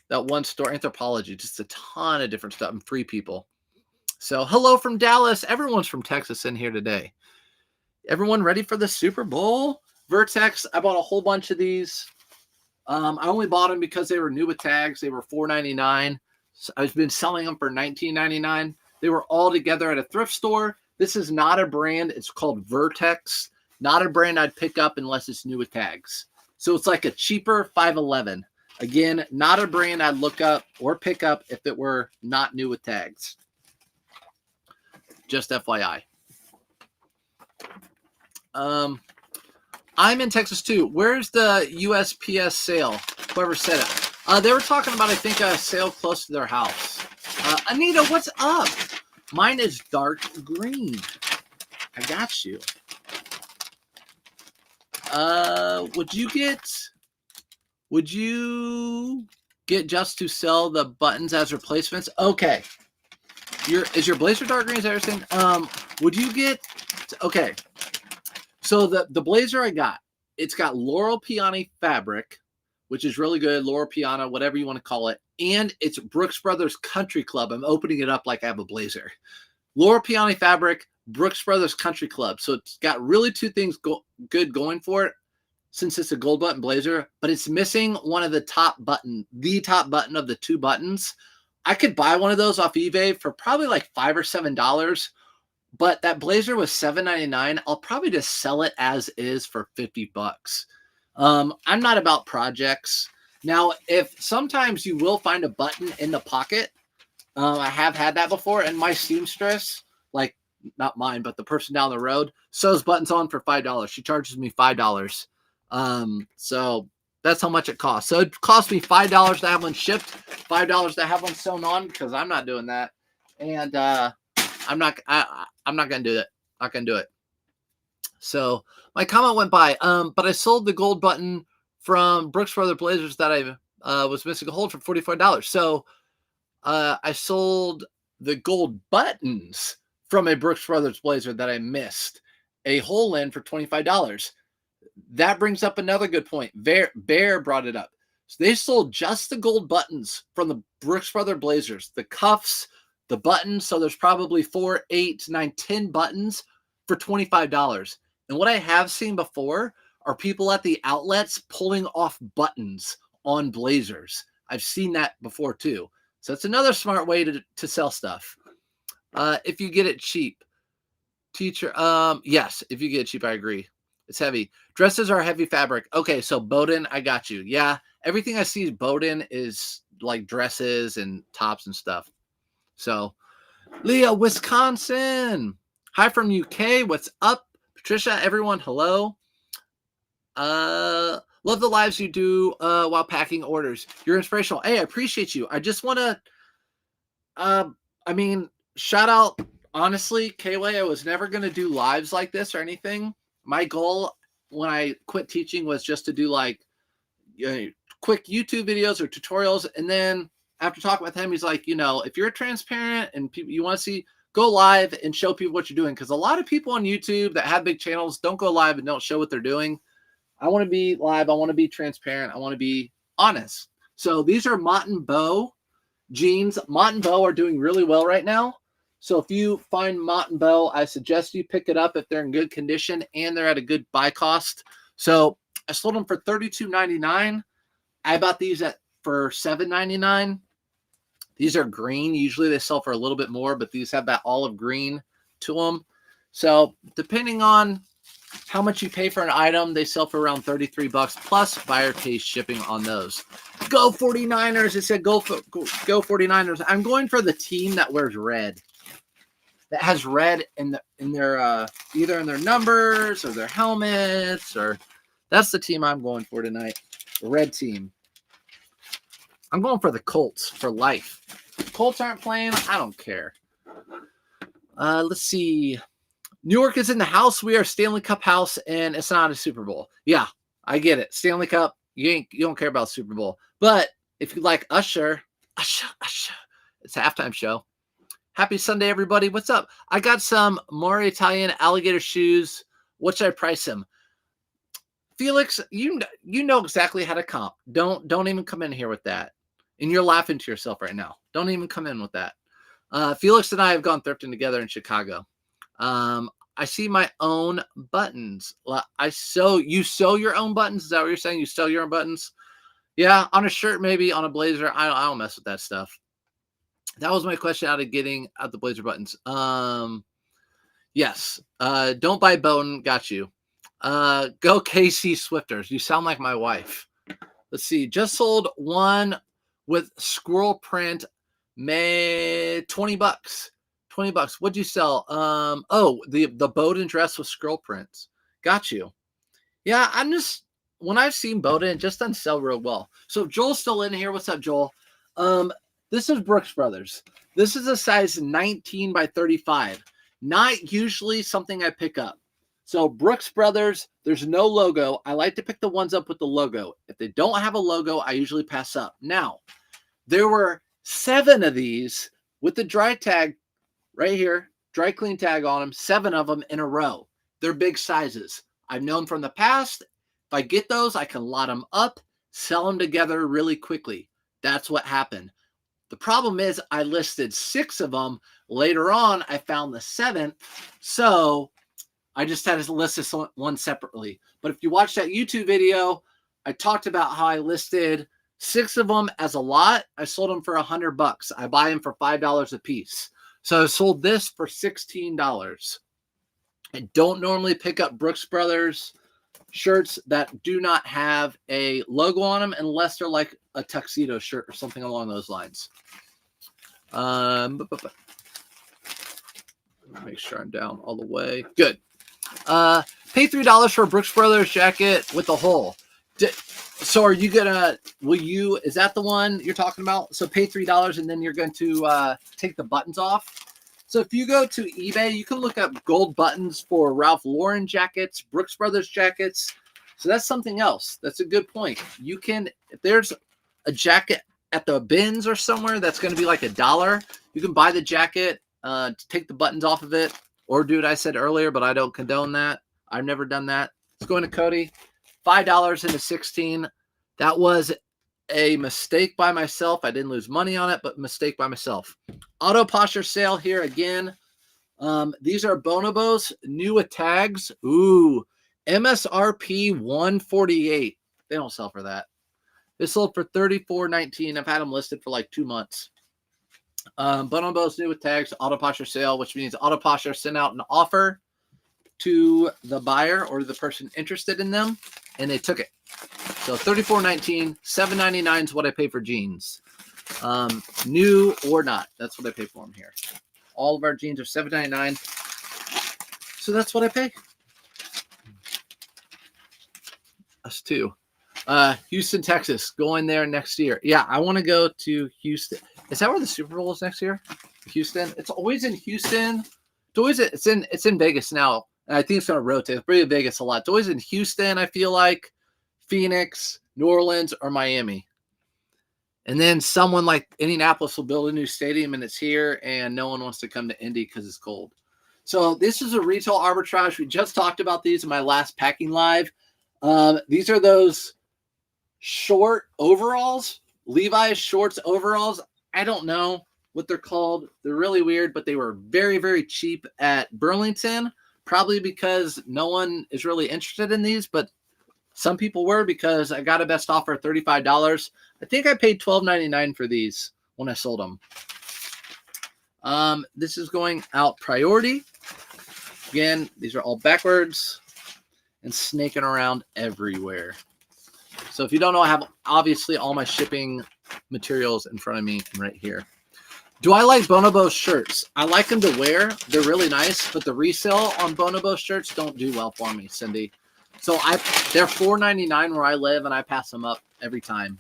that one store, Anthropology, just a ton of different stuff and Free People. So hello from Dallas. Everyone's from Texas in here today. Everyone ready for the Super Bowl? Vertex, I bought a whole bunch of these. I only bought them because they were new with tags. They were $4.99. So I've been selling them for $19.99. They were all together at a thrift store. This is not a brand. It's called Vertex. Not a brand I'd pick up unless it's new with tags. So it's like a cheaper 511. Again, not a brand I'd look up or pick up if it were not new with tags. Just FYI. I'm in Texas too. Where's the USPS sale? Whoever said it. They were talking about, I think, a sale close to their house. Anita, what's up? Mine is dark green. I got you. Would you get just to sell the buttons as replacements? Okay. Is your blazer dark green? Is that what you're saying? Would you get, okay. So the blazer I got, it's got Loro Piana fabric, which is really good. Loro Piana, whatever you want to call it. And it's Brooks Brothers Country Club. I'm opening it up like I have a blazer. Loro Piana fabric, Brooks Brothers Country Club. So it's got really two things good going for it, since it's a gold button blazer, but it's missing one of the top button of the two buttons. I could buy one of those off eBay for probably like $5 or $7, but that blazer was $7.99. I'll probably just sell it as is for $50. I'm not about projects. Now, if sometimes you will find a button in the pocket, I have had that before, and my seamstress, like not mine, but the person down the road, sews buttons on for $5. She charges me $5. So that's how much it costs. So it cost me $5 to have one shipped, $5 to have one sewn on, because I'm not doing that. And I'm not gonna do it. Not gonna do it. So my comment went by. But I sold the gold button from Brooks Brothers Blazers that I was missing a hold for $44. So I sold the gold buttons from a Brooks Brothers blazer that I missed a hole in for $25. That brings up another good point. Bear brought it up. So they sold just the gold buttons from the Brooks Brothers blazers, the cuffs, the buttons. So there's probably 4, 8, 9, 10 buttons for $25. And what I have seen before are people at the outlets pulling off buttons on blazers. I've seen that before too. So it's another smart way to sell stuff. If you get it cheap. Teacher, yes, if you get it cheap, I agree. It's heavy. Dresses are heavy fabric. Okay, so Bowden, I got you. Yeah, everything I see Bowden is like dresses and tops and stuff. So, Leah, Wisconsin. Hi from UK. What's up? Patricia, everyone, hello. Love the lives you do while packing orders. You're inspirational. Hey, I appreciate you. I just want to, shout out, honestly, Kayla, I was never going to do lives like this or anything. My goal when I quit teaching was just to do like quick YouTube videos or tutorials. And then after talking with him, he's like, if you're transparent and you want to see, go live and show people what you're doing. Because a lot of people on YouTube that have big channels don't go live and don't show what they're doing. I want to be live. I want to be transparent. I want to be honest. So these are Mott & Bow jeans. Mott & Bow are doing really well right now. So if you find Mott & Bow, I suggest you pick it up if they're in good condition and they're at a good buy cost. So I sold them for $32.99. I bought these for $7.99. These are green. Usually they sell for a little bit more, but these have that olive green to them. So depending on how much you pay for an item, they sell for around $33 plus buyer pays shipping on those. Go 49ers. It said go 49ers. I'm going for the team that wears red. That has red in their either in their numbers or their helmets, or that's the team I'm going for tonight. The red team. I'm going for the Colts for life. Colts aren't playing. I don't care. Let's see. New York is in the house. We are Stanley Cup house, and it's not a Super Bowl. Yeah, I get it. Stanley Cup. You don't care about Super Bowl. But if you like Usher, it's a halftime show. Happy Sunday, everybody. What's up? I got some more Italian alligator shoes. What should I price them? Felix, you know exactly how to comp. Don't even come in here with that. And you're laughing to yourself right now. Don't even come in with that. Felix and I have gone thrifting together in Chicago. I see my own buttons. You sew your own buttons? Is that what you're saying? You sew your own buttons? Yeah, on a shirt, maybe on a blazer. I don't mess with that stuff. That was my question out of getting out the blazer buttons. Yes. Don't buy Bowden. Got you. Go KC Swifters. You sound like my wife. Let's see. Just sold one with squirrel print. May $20. $20. What'd you sell? Oh, the Bowden dress with squirrel prints. Got you. Yeah, I'm just when I've seen Bowden, it just doesn't sell real well. So Joel's still in here. What's up, Joel? This is Brooks Brothers. This is a size 19 by 35. Not usually something I pick up. So Brooks Brothers, there's no logo. I like to pick the ones up with the logo. If they don't have a logo, I usually pass up. Now, there were 7 of these with the dry tag right here, dry clean tag on them, 7 of them in a row. They're big sizes. I've known from the past, if I get those, I can lot them up, sell them together really quickly. That's what happened. The problem is I listed 6 of them. Later on, I found the 7th. So I just had to list this one separately. But if you watch that YouTube video, I talked about how I listed 6 of them as a lot. I sold them for $100. I buy them for $5 a piece. So I sold this for $16. I don't normally pick up Brooks Brothers shirts that do not have a logo on them unless they're like a tuxedo shirt or something along those lines. Make sure I'm down all the way. Good. Pay $3 for a Brooks Brothers jacket with a hole. So are you gonna? Is that the one you're talking about? So pay $3 and then you're going to take the buttons off. So if you go to eBay, you can look up gold buttons for Ralph Lauren jackets, Brooks Brothers jackets. So that's something else. That's a good point. You can, if there's a jacket at the bins or somewhere that's going to be like $1, you can buy the jacket, take the buttons off of it, or do what I said earlier, but I don't condone that. I've never done that. Let's go into Cody. $5 into 16. That was a mistake by myself. I didn't lose money on it, but mistake by myself. Auto posture sale here again. These are Bonobos, new with tags. Ooh, MSRP 148. They don't sell for that. They sold for $34.19. I've had them listed for like 2 months. Bonobos, new with tags, auto posture sale, which means auto posture sent out an offer to the buyer or the person interested in them, and they took it. So $34.19, $7.99 is what I pay for jeans. New or not, that's what I pay for them here. All of our jeans are $7.99, so that's what I pay. Us too. Houston, Texas, going there next year. Yeah, I want to go to Houston. Is that where the Super Bowl is next year? Houston. It's always in Houston. It's in Vegas now. And I think it's going to rotate. It's pretty Vegas a lot. It's always in Houston, I feel like, Phoenix, New Orleans, or Miami. And then someone like Indianapolis will build a new stadium, and it's here, and no one wants to come to Indy because it's cold. So this is a retail arbitrage. We just talked about these in my last packing live. These are those short overalls, Levi's shorts overalls. I don't know what they're called. They're really weird, but they were very, very cheap at Burlington. Probably because no one is really interested in these, but some people were because I got a best offer of $35. I think I paid $12.99 for these when I sold them. This is going out priority. Again, these are all backwards and snaking around everywhere. So if you don't know, I have obviously all my shipping materials in front of me right here. Do I like Bonobo shirts? I like them to wear. They're really nice, but the resale on Bonobo shirts don't do well for me, Cindy. So they're $4.99 where I live, and I pass them up every time.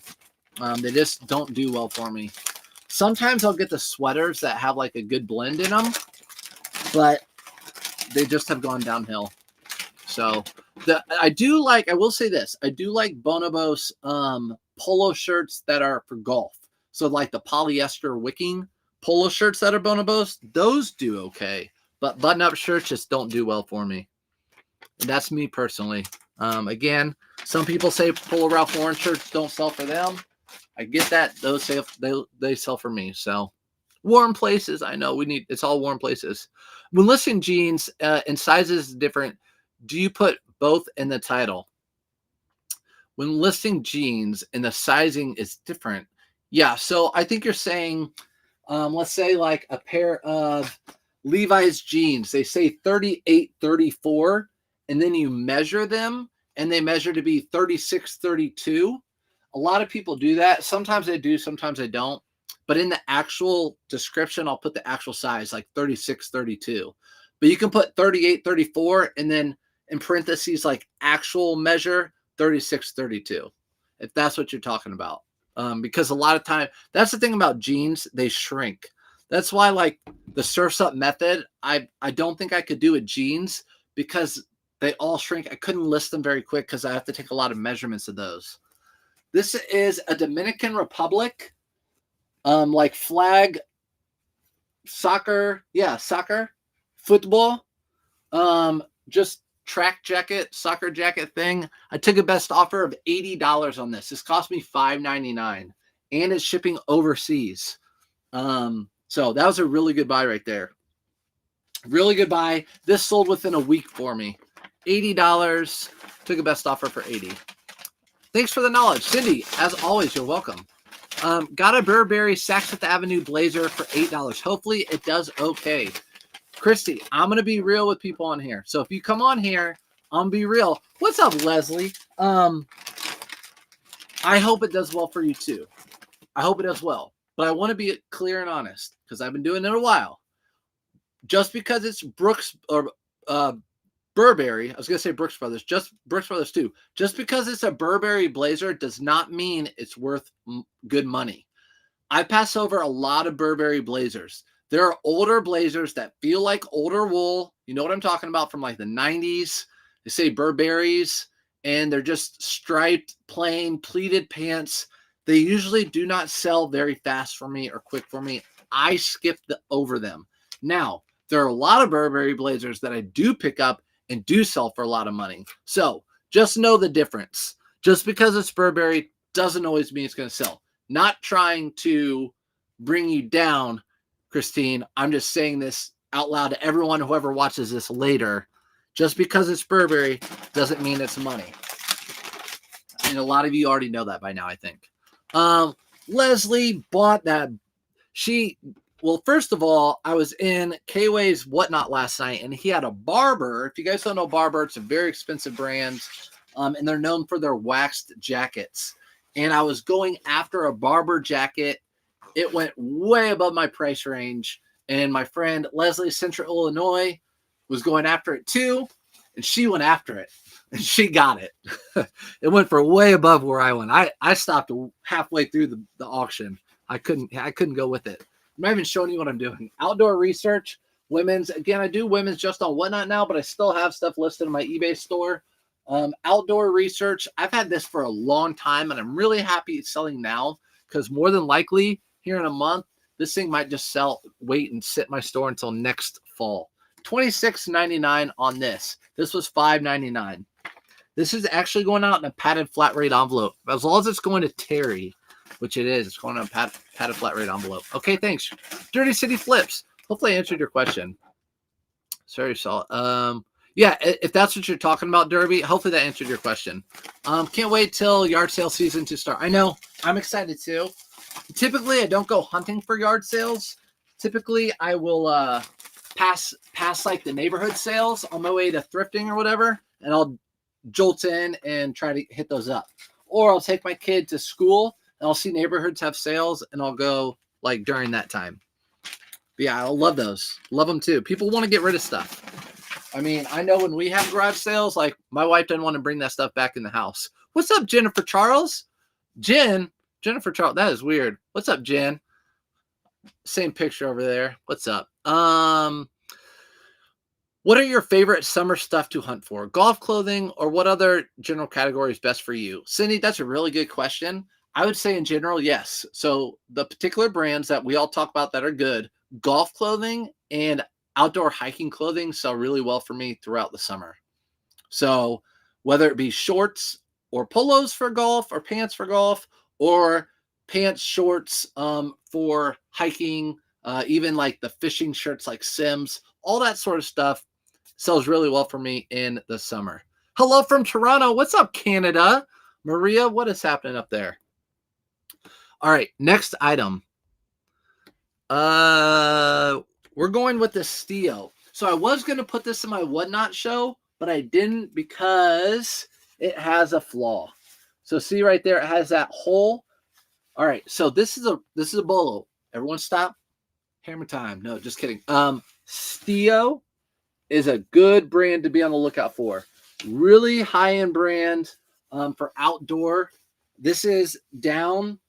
They just don't do well for me. Sometimes I'll get the sweaters that have like a good blend in them, but they just have gone downhill. So I will say this. I do like Bonobos polo shirts that are for golf. So like the polyester wicking polo shirts that are Bonobos, those do okay. But button-up shirts just don't do well for me. And that's me personally. Again, some people say Polo Ralph Lauren shirts don't sell for them. I get that. Those they sell for me. So warm places, I know it's all warm places. When listing jeans and sizes different, do you put both in the title? when listing jeans and the sizing is different. Yeah, so I think you're saying, let's say like a pair of Levi's jeans, they say 38, 34, and then you measure them and they measure to be 36, 32. A lot of people do that. Sometimes they do, sometimes they don't. But in the actual description, I'll put the actual size like 36, 32. But you can put 38, 34, and then in parentheses, like actual measure 36, 32, if that's what you're talking about. Because a lot of time, that's the thing about jeans, they shrink. That's why like the Surf's Up method, I don't think I could do with jeans because they all shrink. I couldn't list them very quick because I have to take a lot of measurements of those. This is a Dominican Republic, like flag, soccer, football, just track jacket, soccer jacket thing. I took a best offer of $80 on this. This cost me $5.99, and it's shipping overseas. So that was a really good buy right there. Really good buy. This sold within a week for me. $80. Took a best offer for $80. Thanks for the knowledge. Cindy, as always, you're welcome. Got a Burberry Saks Fifth Avenue blazer for $8. Hopefully it does okay. Christy, I'm going to be real with people on here. So if you come on here, I'm going to be real. What's up, Leslie? I hope it does well for you too. I hope it does well. But I want to be clear and honest because I've been doing it a while. Just because it's Brooks or Burberry, I was going to say Brooks Brothers, just Brooks Brothers too. Just because it's a Burberry blazer does not mean it's worth good money. I pass over a lot of Burberry blazers. There are older blazers that feel like older wool. You know what I'm talking about, from like the 90s. They say Burberry's, and they're just striped, plain, pleated pants. They usually do not sell very fast for me or quick for me. I skip over them. Now, there are a lot of Burberry blazers that I do pick up and do sell for a lot of money. So just know the difference. Just because it's Burberry doesn't always mean it's going to sell. Not trying to bring you down, Christine. I'm just saying this out loud to everyone, whoever watches this later. Just because it's Burberry doesn't mean it's money. And a lot of you already know that by now, I think. Leslie bought that. Well, first of all, I was in K-Way's Whatnot last night, and he had a Barber. If you guys don't know Barber, it's a very expensive brand, and they're known for their waxed jackets. And I was going after a Barber jacket. It went way above my price range, and my friend Leslie, Central Illinois, was going after it too, and she went after it, and she got it. It went for way above where I went. I stopped halfway through the auction. I couldn't go with it. I'm not even showing you what I'm doing. Outdoor research, women's. Again, I do women's just on Whatnot now, but I still have stuff listed in my eBay store. Outdoor research. I've had this for a long time, and I'm really happy it's selling now because more than likely here in a month, this thing might just wait and sit in my store until next fall. $26.99 on this. This was $5.99. This is actually going out in a padded flat rate envelope. As long as it's going to Terry, which it is. It's going on a padded flat rate envelope. Okay, thanks. Dirty City Flips. Hopefully I answered your question. Sorry, Saul. Yeah, if that's what you're talking about, Derby, hopefully that answered your question. Can't wait till yard sale season to start. I know. I'm excited too. Typically, I don't go hunting for yard sales. Typically, I will pass like the neighborhood sales on my way to thrifting or whatever, and I'll jolt in and try to hit those up. Or I'll take my kid to school, and I'll see neighborhoods have sales, and I'll go like during that time. But yeah, I love those. Love them too. People want to get rid of stuff. I mean, I know when we have garage sales, like my wife doesn't want to bring that stuff back in the house. What's up, Jennifer Charles? Jennifer Charles. That is weird. What's up, Jen? Same picture over there. What's up? What are your favorite summer stuff to hunt for? Golf clothing, or what other general category is best for you? Cindy, that's a really good question. I would say in general, yes. So the particular brands that we all talk about that are good, golf clothing and outdoor hiking clothing sell really well for me throughout the summer. So whether it be shorts or polos for golf, or pants for golf, or pants, shorts for hiking, even like the fishing shirts like Sims, all that sort of stuff sells really well for me in the summer. Hello from Toronto. What's up, Canada? Maria, what is happening up there? All right, next item. We're going with the Stio. So I was going to put this in my Whatnot show, but I didn't because it has a flaw. So see right there, it has that hole. All right, so this is a bolo. Everyone stop. Hammer time. No, just kidding. Stio is a good brand to be on the lookout for. Really high-end brand for outdoor. This is down.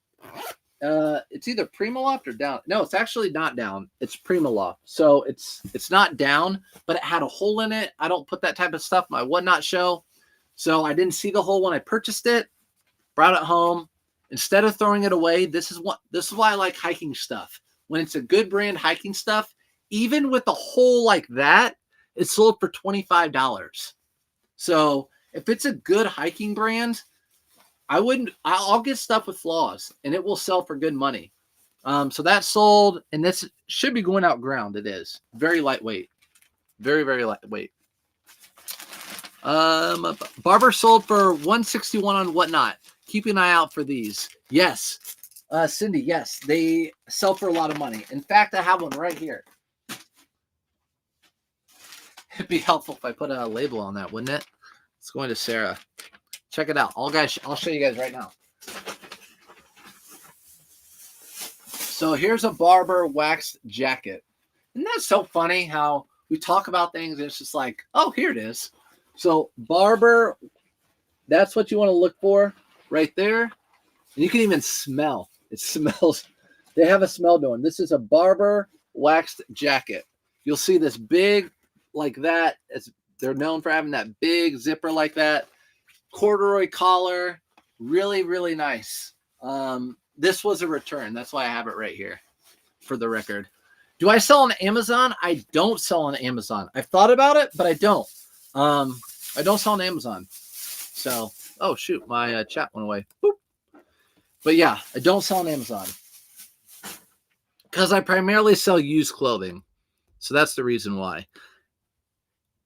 It's either Primaloft or down. No, it's actually not down. It's Primaloft. So it's not down, but it had a hole in it. I don't put that type of stuff in my Whatnot show. So I didn't see the hole when I purchased it. Brought it home. Instead of throwing it away, this is why I like hiking stuff. When it's a good brand hiking stuff, even with a hole like that, it's sold for $25. So if it's a good hiking brand, I'll get stuff with flaws and it will sell for good money. So that's sold, and this should be going out ground. It is very lightweight, very, very lightweight. Barber sold for $161 on Whatnot. Keep an eye out for these. Yes. Cindy, yes, they sell for a lot of money. In fact, I have one right here. It'd be helpful if I put a label on that, wouldn't it? It's going to Sarah. Check it out. I'll show you guys right now. So here's a Barber waxed jacket. Isn't that so funny how we talk about things and it's just like, oh, here it is. So Barber, that's what you want to look for right there. And you can even smell. It smells. They have a smell to them. This is a Barber waxed jacket. You'll see this big like that. They're known for having that big zipper like that. Corduroy collar. Really, really nice. This was a return. That's why I have it right here for the record. Do I sell on Amazon? I don't sell on Amazon. I've thought about it, but I don't. I don't sell on Amazon. So, oh, shoot. My chat went away. Boop. But yeah, I don't sell on Amazon because I primarily sell used clothing. So that's the reason why.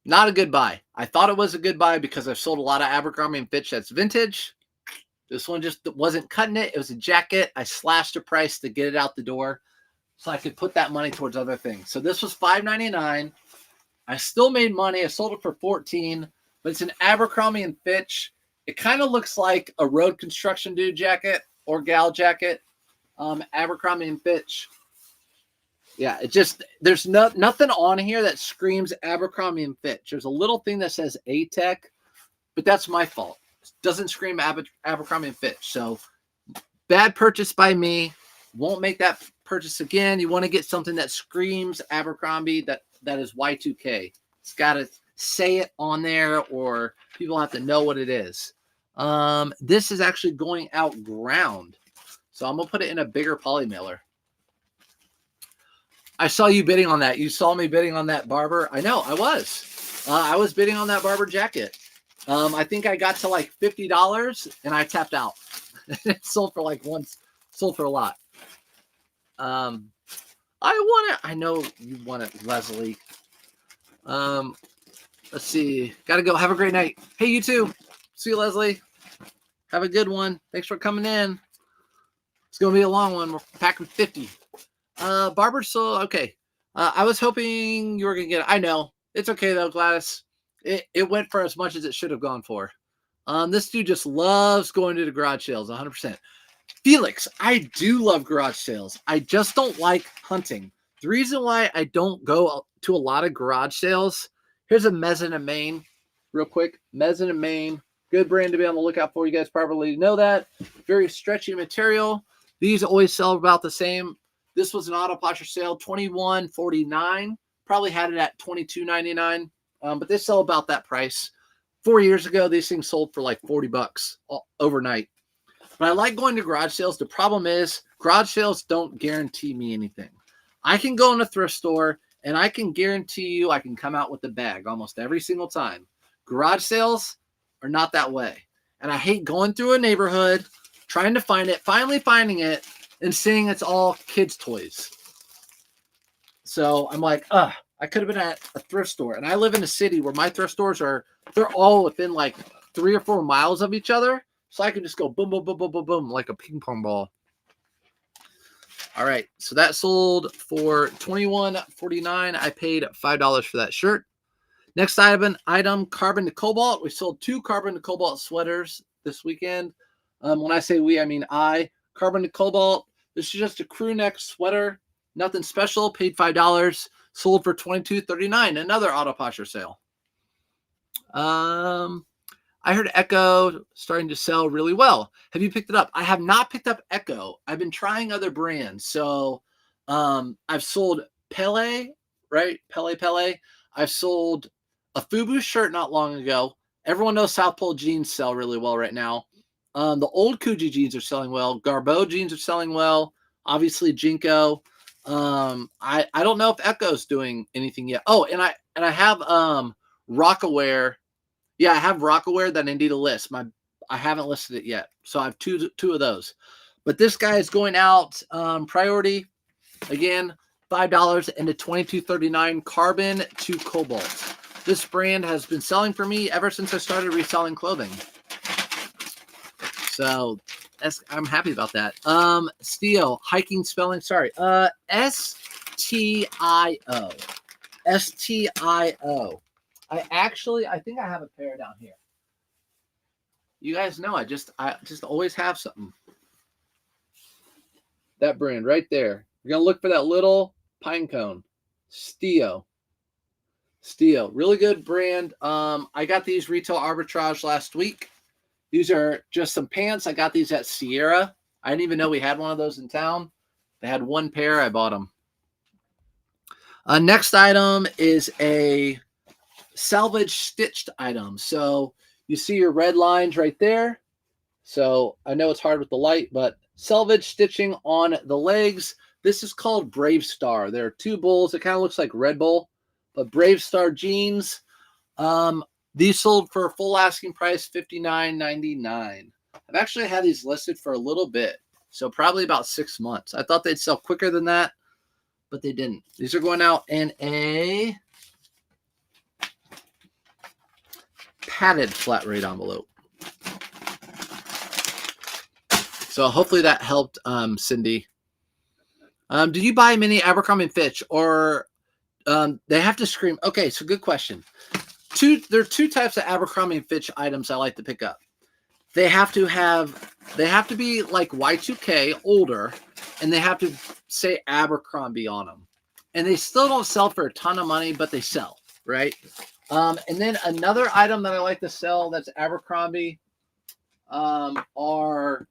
Not a good buy. I thought it was a good buy because I've sold a lot of Abercrombie & Fitch that's vintage. This one just wasn't cutting it. It was a jacket. I slashed the price to get it out the door so I could put that money towards other things. So this was $5.99. I still made money. I sold it for $14, but it's an Abercrombie & Fitch. It kind of looks like a road construction dude jacket or gal jacket. Abercrombie & Fitch. Yeah, it just, there's nothing on here that screams Abercrombie & Fitch. There's a little thing that says ATEC, but that's my fault. It doesn't scream Abercrombie & Fitch. So bad purchase by me. Won't make that purchase again. You want to get something that screams Abercrombie, that is Y2K. It's got to say it on there or people have to know what it is. This is actually going out ground. So I'm going to put it in a bigger poly mailer. I saw you bidding on that. You saw me bidding on that Barber. I know, I was. I was bidding on that Barber jacket. I think I got to like $50 and I tapped out. It sold for like once. Sold for a lot. I want it. I know you want it, Leslie. Let's see. Gotta go. Have a great night. Hey, you too. See you, Leslie. Have a good one. Thanks for coming in. It's gonna be a long one. We're packing 50. Barber sold. Okay. I was hoping you were gonna get it. I know. It's okay though, Gladys. It went for as much as it should have gone for. This dude just loves going to the garage sales, 100%. Felix, I do love garage sales. I just don't like hunting. The reason why I don't go to a lot of garage sales, here's a Mezzanine Maine, real quick. Mezzanine Maine, good brand to be on the lookout for. You guys probably know that. Very stretchy material. These always sell about the same. This was an auto posture sale, $21.49. Probably had it at $22.99, but they sell about that price. 4 years ago, these things sold for like $40 overnight. But I like going to garage sales. The problem is garage sales don't guarantee me anything. I can go in a thrift store and I can guarantee you I can come out with a bag almost every single time. Garage sales are not that way. And I hate going through a neighborhood, trying to find it, finally finding it, and seeing it's all kids' toys. So I'm like, I could have been at a thrift store. And I live in a city where my thrift stores they're all within like 3 or 4 miles of each other. so I can just go boom, boom, boom, boom, boom, boom, like a ping pong ball. All right, so that sold for $21.49. I paid $5 for that shirt. Next item, Carbon to Cobalt. We sold 2 Carbon to Cobalt sweaters this weekend. When I say we, I mean I. Carbon to Cobalt. This is just a crew neck sweater. Nothing special. Paid $5. Sold for $22.39. Another Auto Posture sale. I heard Echo starting to sell really well. Have you picked it up? I have not picked up Echo. I've been trying other brands. So I've sold Pele, right? Pele. I've sold a FUBU shirt not long ago. Everyone knows South Pole jeans sell really well right now. The old Kuji jeans are selling well. Garbo jeans are selling well. Obviously, Jinko. I don't know if Echo's doing anything yet. Oh, and I have Rockaware. Yeah, I have Rockaware that I need to list. I haven't listed it yet, so I have two of those. But this guy is going out priority again, $5 into $22.39 Carbon to Cobalt. This brand has been selling for me ever since I started reselling clothing. So I'm happy about that. Stio, hiking spelling. Sorry. S-T-I-O. S-T-I-O. I think I have a pair down here. You guys know I just always have something. That brand right there. You're gonna look for that little pine cone. Stio. Really good brand. I got these retail arbitrage last week. These are just some pants. I got these at Sierra. I didn't even know we had one of those in town. They had one pair. I bought them. Next item is a salvage stitched item. So you see your red lines right there. So I know it's hard with the light, but salvage stitching on the legs. This is called Brave Star. There are 2 bulls. It kind of looks like Red Bull, but Brave Star jeans. These sold for a full asking price, $59.99. I've actually had these listed for a little bit, so probably about 6 months. I thought they'd sell quicker than that, but they didn't. These are going out in a padded flat rate envelope. So hopefully that helped, Cindy. Did you buy many Abercrombie & Fitch, or they have to scream? Okay, so good question. There are 2 types of Abercrombie & Fitch items I like to pick up. They have to be like Y2K, older, and they have to say Abercrombie on them. And they still don't sell for a ton of money, but they sell, right? And then another item that I like to sell that's Abercrombie are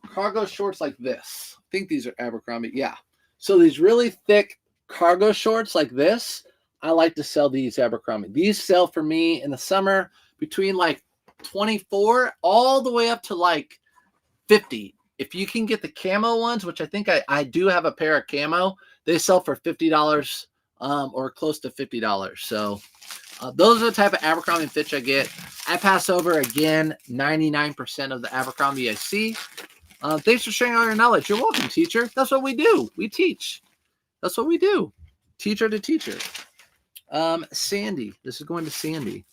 cargo shorts like this. I think these are Abercrombie. Yeah. So these really thick cargo shorts like this, I like to sell these Abercrombie. These sell for me in the summer between like 24 all the way up to like 50. If you can get the camo ones, which I think I do have a pair of camo, they sell for $50 or close to $50. So those are the type of Abercrombie & Fitch I get. I pass over, again, 99% of the Abercrombie I see. Thanks for sharing all your knowledge. You're welcome, teacher. That's what we do. We teach. That's what we do. Teacher to teacher. Sandy. This is going to Sandy.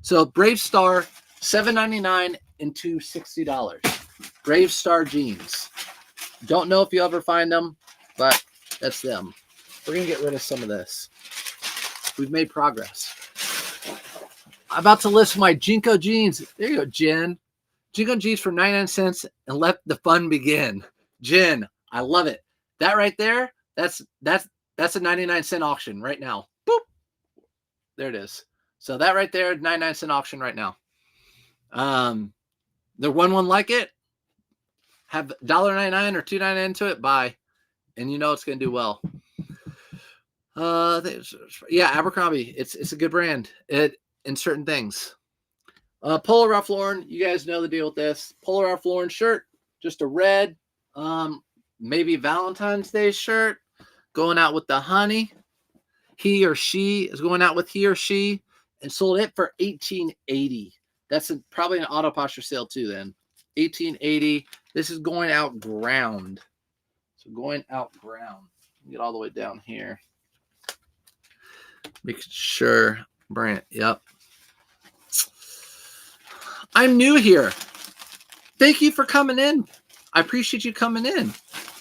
So Brave Star, $7.99 into $60. Brave Star jeans. Don't know if you ever find them, but that's them. We're going to get rid of some of this. We've made progress. I'm about to list my Jinko jeans. There you go, Jen. Jinko jeans for 99 cents, and let the fun begin. Jen, I love it. That right there, that's a 99-cent auction right now. Boop. There it is. So that right there, 99-cent auction right now. The one like it, have $1.99 or $2.99 to it, buy. And you know it's going to do well. Yeah, Abercrombie. It's a good brand in certain things. Polo Ralph Lauren. You guys know the deal with this. Polo Ralph Lauren shirt, just a red, maybe Valentine's Day shirt, going out with the honey. He or she is going out with he or she, and sold it for $18.80. That's probably an auto posture sale too. Then $18.80. This is going out ground. So going out ground. Get all the way down here. Make sure brand. Yep. I'm new here. Thank you for coming in. I appreciate you coming in.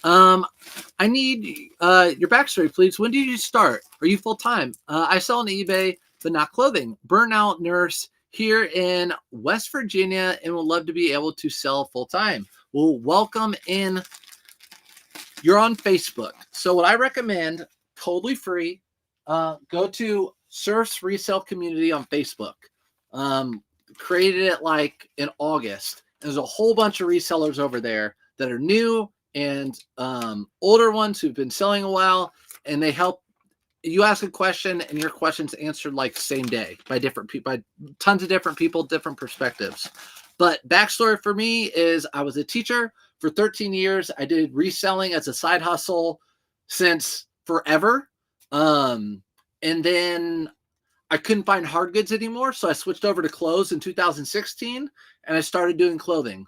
I need your backstory, please. When did you start? Are you full-time? I sell on eBay, but not clothing. Burnout nurse here in West Virginia and would love to be able to sell full-time. Well, welcome in. You're on Facebook. So what I recommend, totally free, go to Surf's Resale Community on Facebook. Created it like in August. There's a whole bunch of resellers over there that are new and older ones who've been selling a while, and they help you ask a question and your question's answered like same day by different people, by tons of different people, different perspectives. But backstory for me is I was a teacher for 13 years. I did reselling as a side hustle since forever. And then I couldn't find hard goods anymore, so I switched over to clothes in 2016, and I started doing clothing.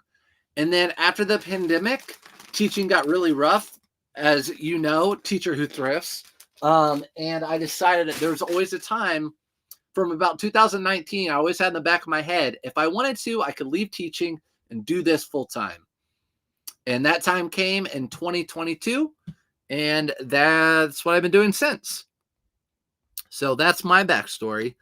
And then after the pandemic, teaching got really rough, as you know, teacher who thrifts. And I decided that there was always a time from about 2019, I always had in the back of my head, if I wanted to, I could leave teaching and do this full time. And that time came in 2022, and that's what I've been doing since. So that's my backstory.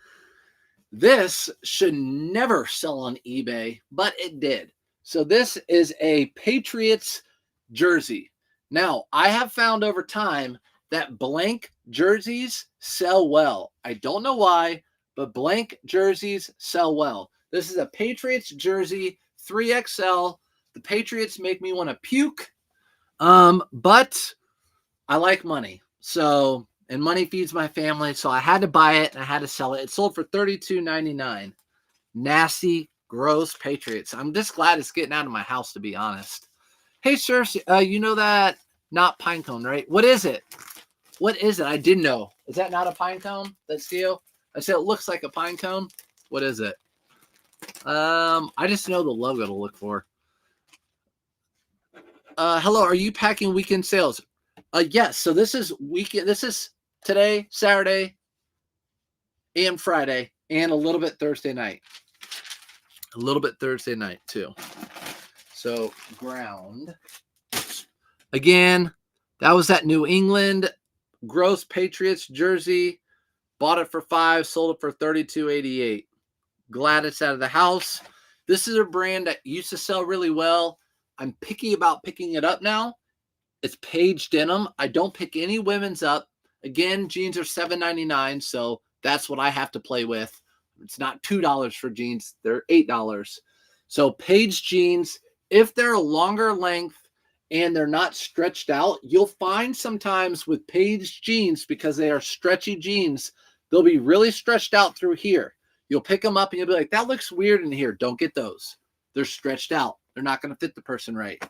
This should never sell on eBay, but it did. So this is a Patriots jersey. Now, I have found over time that blank jerseys sell well. I don't know why, but blank jerseys sell well. This is a Patriots jersey, 3XL. The Patriots make me want to puke, but I like money. So... and money feeds my family, so I had to buy it and I had to sell it. It sold for $32.99. Nasty, gross Patriots. I'm just glad it's getting out of my house, to be honest. Hey, sir, you know that not pine cone, right? What is it? What is it? I didn't know. Is that not a pine cone? That steel? I said it looks like a pine cone. What is it? I just know the logo to look for. Hello, are you packing weekend sales? Yes. So this is weekend. This is today, Saturday, and Friday, and a little bit Thursday night. A little bit Thursday night, too. So, ground. Again, that was that New England gross Patriots jersey. Bought it for $5, sold it for $32.88. Glad it's out of the house. This is a brand that used to sell really well. I'm picky about picking it up now. It's Paige Denim. I don't pick any women's up. Again, jeans are $7.99, so that's what I have to play with. It's not $2 for jeans. They're $8. So Paige jeans, if they're a longer length and they're not stretched out, you'll find sometimes with Paige jeans, because they are stretchy jeans, they'll be really stretched out through here. You'll pick them up and you'll be like, that looks weird in here. Don't get those. They're stretched out. They're not going to fit the person right.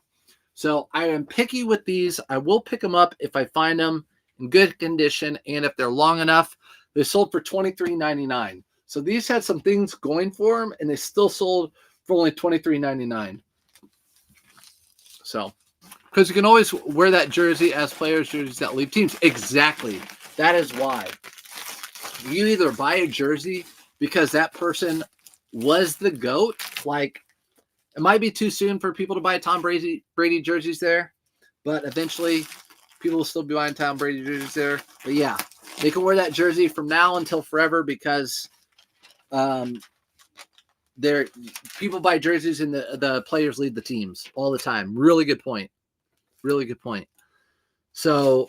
So I am picky with these. I will pick them up if I find them in good condition, and if they're long enough. They sold for $23.99. So these had some things going for them, and they still sold for only $23.99. So, because you can always wear that jersey as players' jerseys that leave teams. Exactly. That is why. You either buy a jersey because that person was the GOAT. Like, it might be too soon for people to buy Tom Brady jerseys there, but eventually people will still be buying Tom Brady jerseys there. But yeah, they can wear that jersey from now until forever, because people buy jerseys and the players lead the teams all the time. Really good point. Really good point. So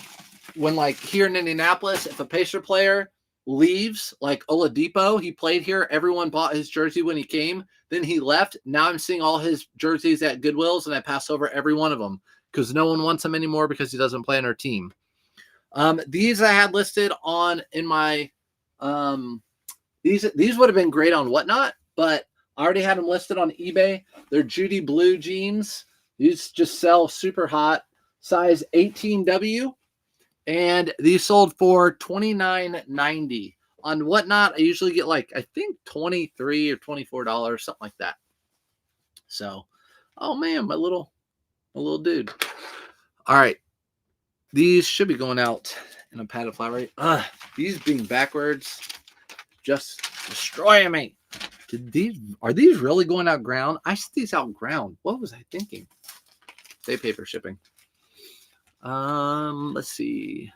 when, like, here in Indianapolis, if a Pacer player leaves, like Oladipo, he played here, everyone bought his jersey when he came, then he left. Now I'm seeing all his jerseys at Goodwills, and I pass over every one of them because no one wants him anymore because he doesn't play on our team. These I had listed on in my these would have been great on Whatnot, but I already had them listed on eBay. They're Judy Blue jeans. These just sell super hot, size 18W. And these sold for $29.90. On Whatnot, I usually get, like, I think $23 or $24, something like that. So, oh man, my little dude. All right. These should be going out in a padded flat rate. These being backwards, just destroying me. Are these really going out ground? I see these out ground. What was I thinking? Day paper shipping. Let's see.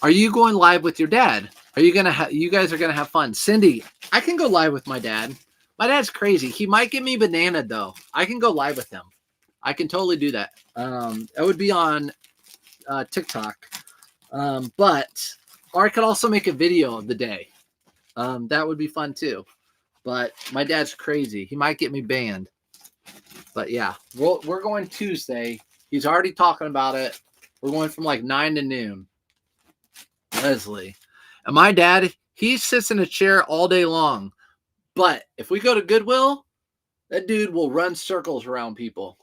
Are you going live with your dad? Are you gonna you guys are gonna have fun? Cindy, I can go live with my dad. My dad's crazy. He might get me banana though. I can go live with him. I can totally do that. It would be on TikTok. But or I could also make a video of the day. That would be fun too. But my dad's crazy. He might get me banned. But yeah, we're going Tuesday. He's already talking about it. We're going from like 9 to noon. Leslie. And my dad, he sits in a chair all day long. But if we go to Goodwill, that dude will run circles around people.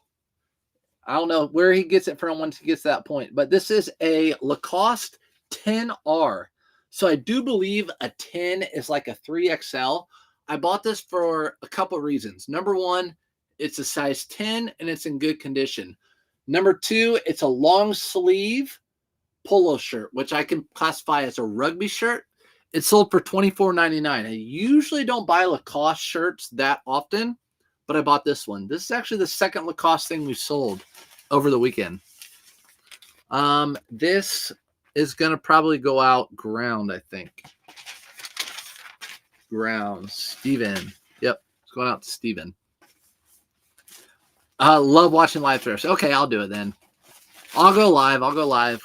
I don't know where he gets it from once he gets to that point. But this is a Lacoste 10R. So I do believe a 10 is like a 3XL. I bought this for a couple of reasons. Number one, it's a size 10 and it's in good condition. Number two, it's a long sleeve polo shirt, which I can classify as a rugby shirt. It sold for $24.99. I usually don't buy Lacoste shirts that often, but I bought this one. This is actually the second Lacoste thing we sold over the weekend. This is going to probably go out ground, I think. Ground. Steven. Yep. It's going out to Steven. Love watching live thrift. Okay, I'll do it then. I'll go live.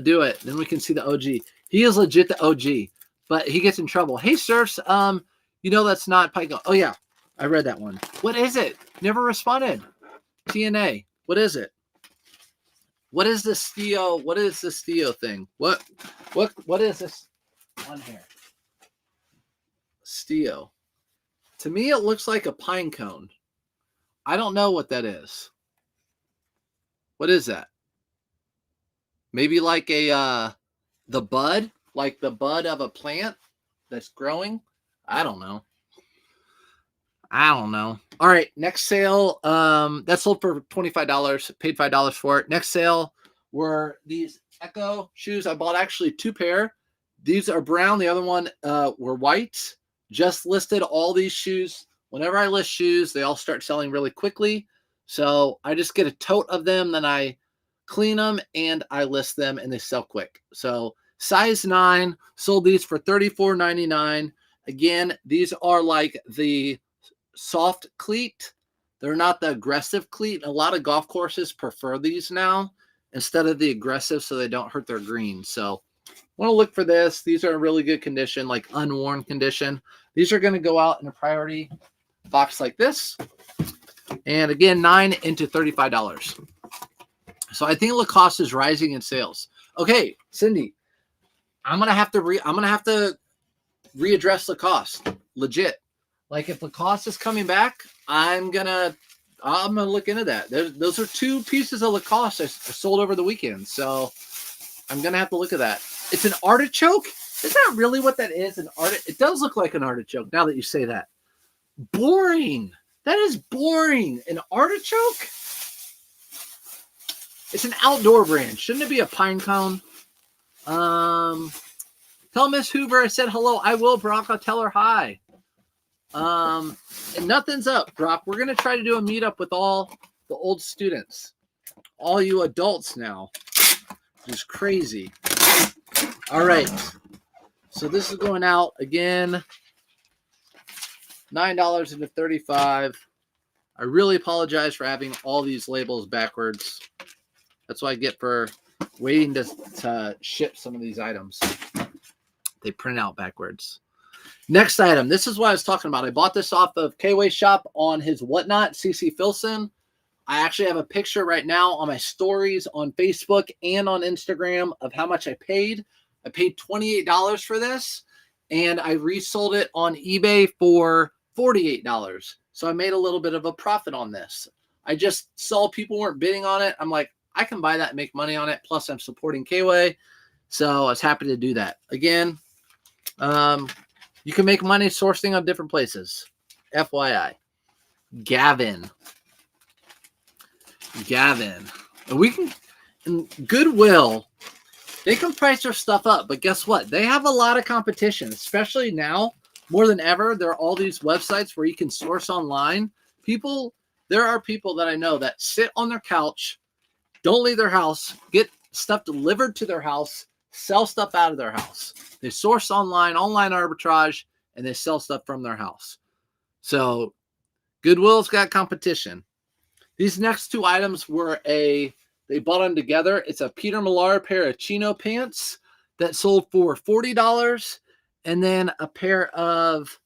Do it. Then we can see the OG. He is legit the OG, but he gets in trouble. Hey, Surfs. That's not Pike. Oh, yeah. I read that one. What is it? Never responded. TNA. What is it? What is this Theo? What is this Theo thing? What is this on here? Steo. To me, it looks like a pine cone. I don't know what that is. What is that? Maybe like the bud? Like the bud of a plant that's growing? I don't know. All right, next sale. That sold for $25. Paid $5 for it. Next sale were these Echo shoes. I bought actually 2 pair. These are brown. The other one were white. Just listed all these shoes. Whenever I list shoes, they all start selling really quickly. So I just get a tote of them, then I clean them and I list them and they sell quick. So size 9, sold these for $34.99. Again, these are like the soft cleat. They're not the aggressive cleat. A lot of golf courses prefer these now instead of the aggressive so they don't hurt their greens. So want to look for this. These are in really good condition, like unworn condition. These are going to go out in a priority box like this. And again, 9 into $35. So I think Lacoste is rising in sales. Okay, Cindy, I'm gonna have to readdress Lacoste. Legit. Like if Lacoste is coming back, I'm gonna look into that. Those are 2 pieces of Lacoste I sold over the weekend. So I'm gonna have to look at that. It's an artichoke. Is that really what that is? It does look like an artichoke now that you say that. Boring. That is boring. An artichoke? It's an outdoor brand. Shouldn't it be a pine cone? Tell Miss Hoover I said hello. I will, Brock. I'll tell her hi. And nothing's up, Brock. We're going to try to do a meetup with all the old students. All you adults now. Which is crazy. All right. So this is going out again. $9 into $35. I really apologize for having all these labels backwards. That's what I get for waiting to ship some of these items. They print out backwards. Next item. This is what I was talking about. I bought this off of K-Way Shop on his Whatnot, CC Filson. I actually have a picture right now on my stories on Facebook and on Instagram of how much I paid. I paid $28 for this, and I resold it on eBay for $48. So I made a little bit of a profit on this. I just saw people weren't bidding on it. I'm like, I can buy that and make money on it. Plus, I'm supporting K-Way. So I was happy to do that. Again, you can make money sourcing on different places. FYI. Gavin. And we can, in Goodwill, they can price their stuff up. But guess what? They have a lot of competition, especially now more than ever, there are all these websites where you can source online. There are people that I know that sit on their couch, don't leave their house, get stuff delivered to their house, sell stuff out of their house. They source online arbitrage, and they sell stuff from their house. So Goodwill's got competition. These next two items they bought them together. It's a Peter Millar pair of chino pants that sold for $40, and then a pair of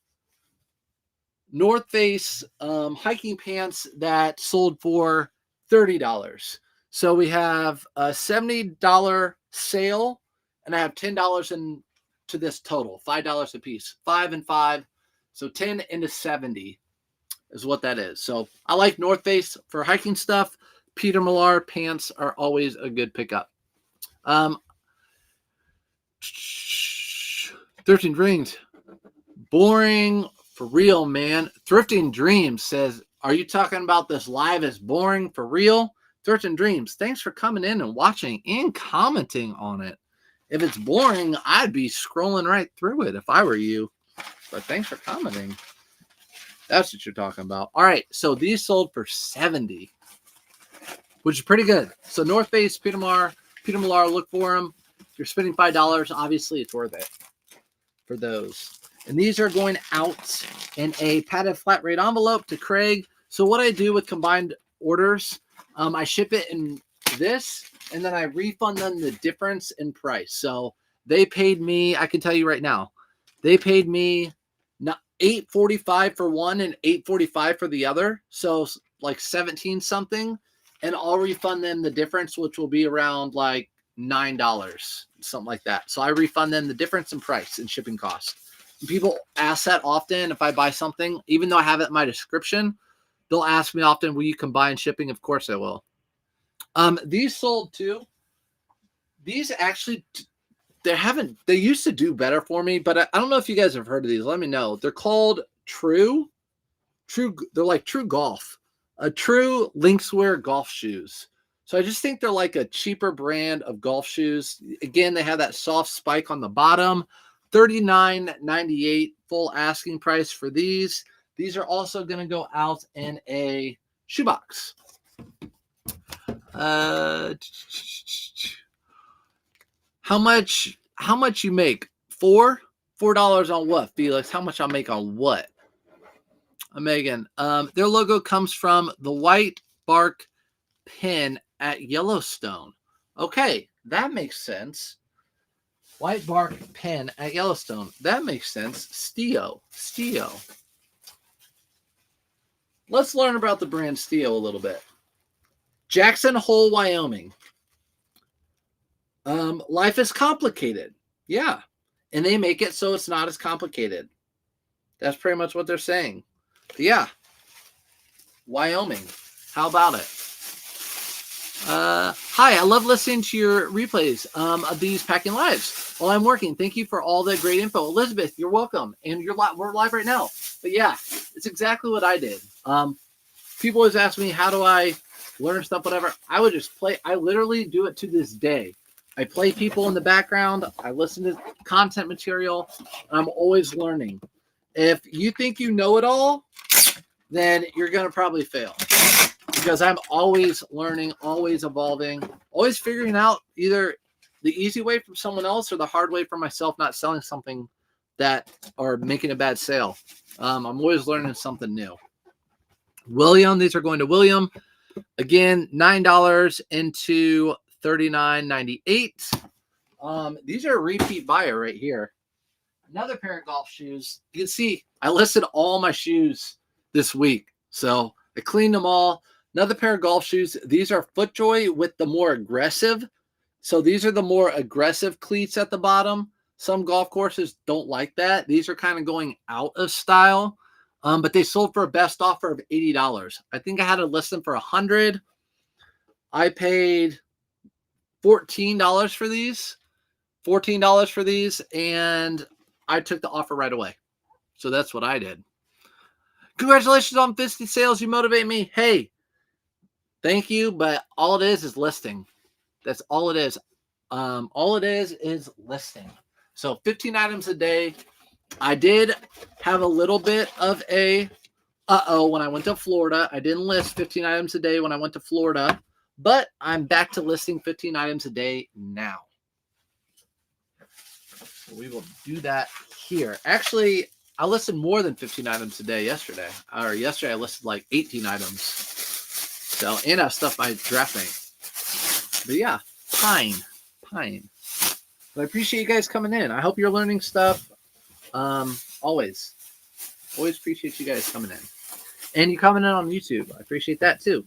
North Face hiking pants that sold for $30. So we have a $70 sale, and I have $10 into this total, $5 a piece, 5 and 5. So 10 into 70 is what that is. So I like North Face for hiking stuff. Peter Millar pants are always a good pickup. 13 Dreams. Boring for real, man. Thrifting Dreams says, are you talking about this live is boring for real? Thrifting Dreams, thanks for coming in and watching and commenting on it. If it's boring, I'd be scrolling right through it if I were you. But thanks for commenting. That's what you're talking about. All right, so these sold for $70, which is pretty good. So North Face, Peter Millar, look for them. If you're spending $5, obviously it's worth it for those. And these are going out in a padded flat rate envelope to Craig. So what I do with combined orders, I ship it in this, and then I refund them the difference in price. So they paid me, I can tell you right now, they paid me $8.45 for one and $8.45 for the other. So like 17 something, and I'll refund them the difference, which will be around like $9, something like that. So I refund them the difference in price and shipping cost. People ask that often if I buy something, even though I have it in my description, they'll ask me often, will you combine shipping? Of course I will. These sold too. These actually, they used to do better for me, but I don't know if you guys have heard of these. Let me know. They're called True. They're like True Golf. True Lynxwear golf shoes. So I just think they're like a cheaper brand of golf shoes. Again, they have that soft spike on the bottom. $39.98 full asking price for these. These are also going to go out in a shoebox. How much you make? $4 on what, Felix? How much I'll make on what? Megan, their logo comes from the white bark pin at Yellowstone. Okay, that makes sense. White bark pin at Yellowstone. That makes sense. Stio. Let's learn about the brand Stio a little bit. Jackson Hole, Wyoming. Life is complicated. Yeah. And they make it so it's not as complicated. That's pretty much what they're saying. But yeah. Wyoming. How about it? Hi, I love listening to your replays of these packing lives while I'm working. Thank you for all the great info. Elizabeth, you're welcome. And we're live right now. But yeah, it's exactly what I did. People always ask me, how do I learn stuff, whatever. I would just play. I literally do it to this day. I play people in the background. I listen to content material. I'm always learning. If you think you know it all, then you're going to probably fail. Because I'm always learning, always evolving, always figuring out either the easy way from someone else or the hard way for myself, not selling something that or making a bad sale. I'm always learning something new. William, these are going to William. Again, $9 into $39.98. These are a repeat buyer right here. Another pair of golf shoes. You can see I listed all my shoes this week. So I cleaned them all. Another pair of golf shoes. These are FootJoy with the more aggressive. So these are the more aggressive cleats at the bottom. Some golf courses don't like that. These are kind of going out of style. But they sold for a best offer of $80. I think I had to list them for $100. I paid $14 for these. $14 for these. And I took the offer right away. So that's what I did. Congratulations on 50 sales. You motivate me. Hey, thank you. But all it is listing. That's all it is. All it is listing. So 15 items a day. I did have a little bit of a when I went to Florida. I didn't list 15 items a day when I went to Florida, but I'm back to listing 15 items a day now. We will do that here. Actually, I listed more than 15 items a day yesterday. Or yesterday, I listed like 18 items. So, and I stuffed my draft bank. But yeah, Pine. But I appreciate you guys coming in. I hope you're learning stuff. Always appreciate you guys coming in. And you commenting on YouTube. I appreciate that too.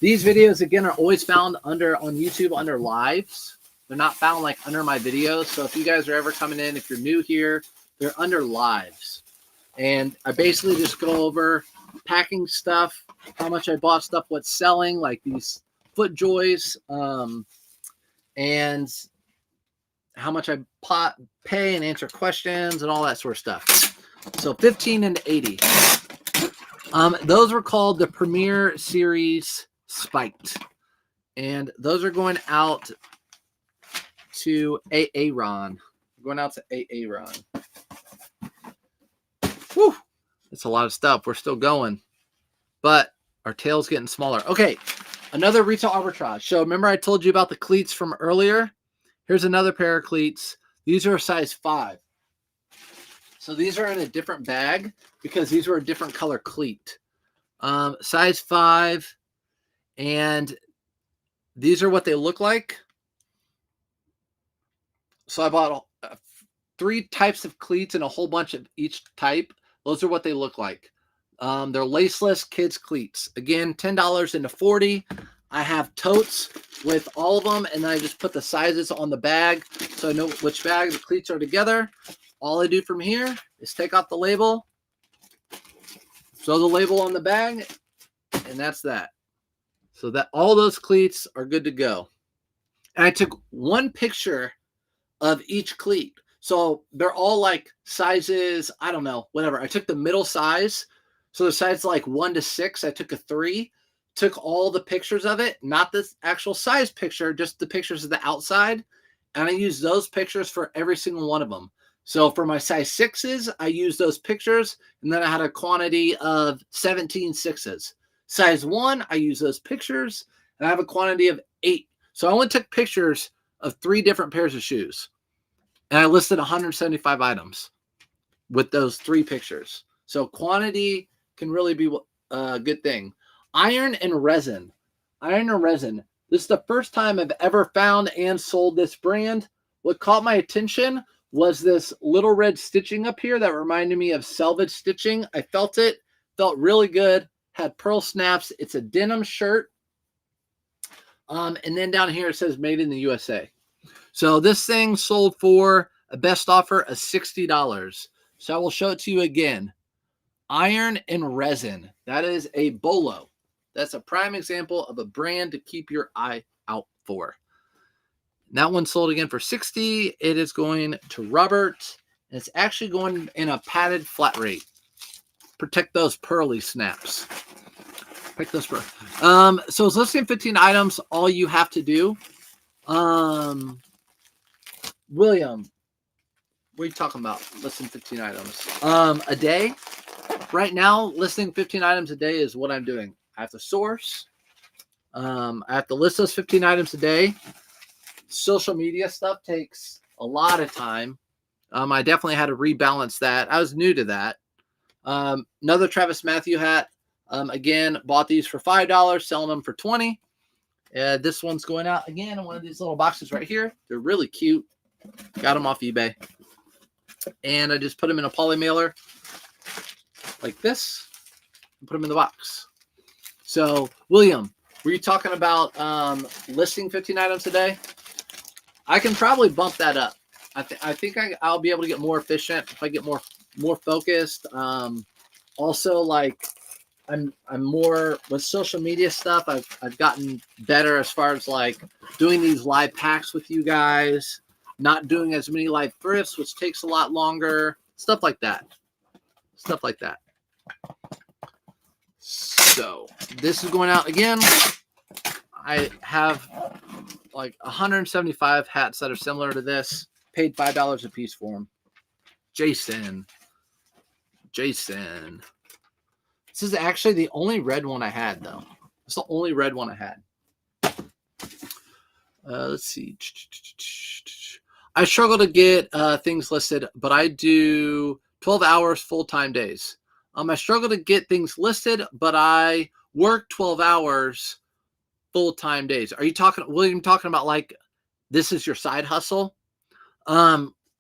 These videos, again, are always found on YouTube under lives. They're not found like under my videos. So if you guys are ever coming in, if you're new here, they're under lives. And I basically just go over packing stuff, how much I bought stuff, what's selling, like these FootJoys, and how much I pay and answer questions and all that sort of stuff. So 15 and 80. Those were called the Premier Series Spiked. And those are going out to Aaron. Going out to Aaron. Whew. It's a lot of stuff. We're still going. But our tail's getting smaller. Okay. Another retail arbitrage. So remember I told you about the cleats from earlier? Here's another pair of cleats. These are a size 5. So these are in a different bag because these were a different color cleat. Size 5. And these are what they look like. So I bought 3 types of cleats and a whole bunch of each type. Those are what they look like. They're laceless kids cleats. Again, $10 into 40. I have totes with all of them, and then I just put the sizes on the bag so I know which bag the cleats are together. All I do from here is take off the label, throw the label on the bag, and that's that. So that all those cleats are good to go. And I took one picture of each cleat. So they're all like sizes, I don't know, whatever. I took the middle size. So the size like 1 to 6, I took a 3, took all the pictures of it, not the actual size picture, just the pictures of the outside. And I used those pictures for every single one of them. So for my size 6s, I used those pictures, and then I had a quantity of 17 6s. Size 1, I use those pictures, and I have a quantity of 8. So I only took pictures of 3 different pairs of shoes. And I listed 175 items with those 3 pictures. So quantity can really be a good thing. Iron and resin. Iron and resin. This is the first time I've ever found and sold this brand. What caught my attention was this little red stitching up here that reminded me of selvage stitching. I felt it. Felt really good. Had pearl snaps. It's a denim shirt. And then down here it says made in the USA. So this thing sold for a best offer of $60. So I will show it to you again. Iron and resin. That is a Bolo. That's a prime example of a brand to keep your eye out for. That one sold again for $60. It is going to Robert. And it's actually going in a padded flat rate. Protect those pearly snaps. Pick those pearly. So it's listing 15 items. All you have to do. William, what are you talking about? Listing 15 items. A day. Right now, listing 15 items a day is what I'm doing. I have to source. I have to list those 15 items a day. Social media stuff takes a lot of time. I definitely had to rebalance that. I was new to that. Another Travis Matthew hat. Again, bought these for $5, selling them for $20. This one's going out again in one of these little boxes right here. They're really cute. Got them off eBay. And I just put them in a poly mailer like this and put them in the box. So, William, were you talking about listing 15 items a day? I can probably bump that up. I think I'll be able to get more efficient if I get more focused. Also, like I'm more with social media stuff. I've gotten better as far as like doing these live packs with you guys, not doing as many live thrifts, which takes a lot longer. Stuff like that. Stuff like that. So this is going out again. I have like 175 hats that are similar to this. paid $5 a piece for them. Jason. This is actually the only red one I had, though. It's the only red one I had. Let's see. I struggle to get things listed, but I do 12 hours full-time days. I struggle to get things listed, but I work 12 hours full-time days. Are you talking, William, talking about like this is your side hustle?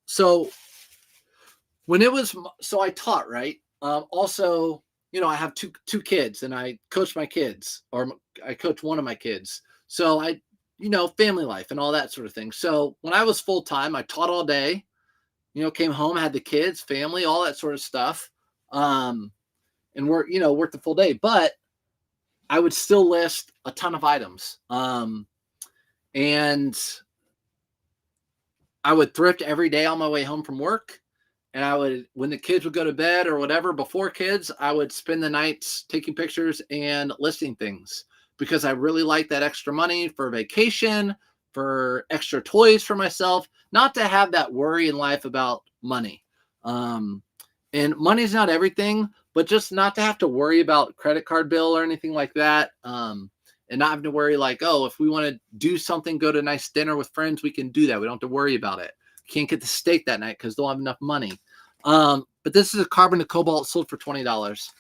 So when it was, so I taught, right? Also, you know, I have two kids and I coach my kids, or I coach one of my kids. So I, you know, family life and all that sort of thing. So when I was full-time, I taught all day, you know, came home, had the kids, family, all that sort of stuff. And worked the full day, but I would still list a ton of items. And I would thrift every day on my way home from work. And I would, when the kids would go to bed or whatever, before kids, I would spend the nights taking pictures and listing things because I really like that extra money for vacation, for extra toys for myself, not to have that worry in life about money. And money's not everything, but just not to have to worry about credit card bill or anything like that. And not have to worry like, oh, if we want to do something, go to a nice dinner with friends, we can do that. We don't have to worry about it. Can't get the steak that night because don't have enough money. But this is a carbon to cobalt sold for $20.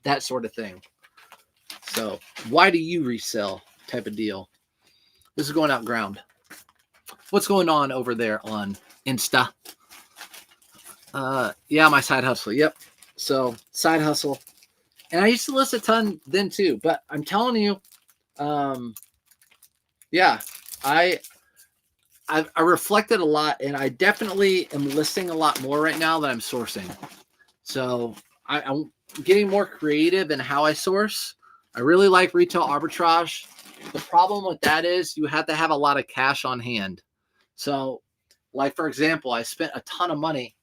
That sort of thing. So why do you resell type of deal? This is going out ground. What's going on over there on Insta? Yeah, my side hustle. Yep. So side hustle. And I used to list a ton then too, but I'm telling you, yeah, I reflected a lot, and I definitely am listing a lot more right now than I'm sourcing. So I'm getting more creative in how I source. I really like retail arbitrage. The problem with that is you have to have a lot of cash on hand. So, like for example, I spent a ton of money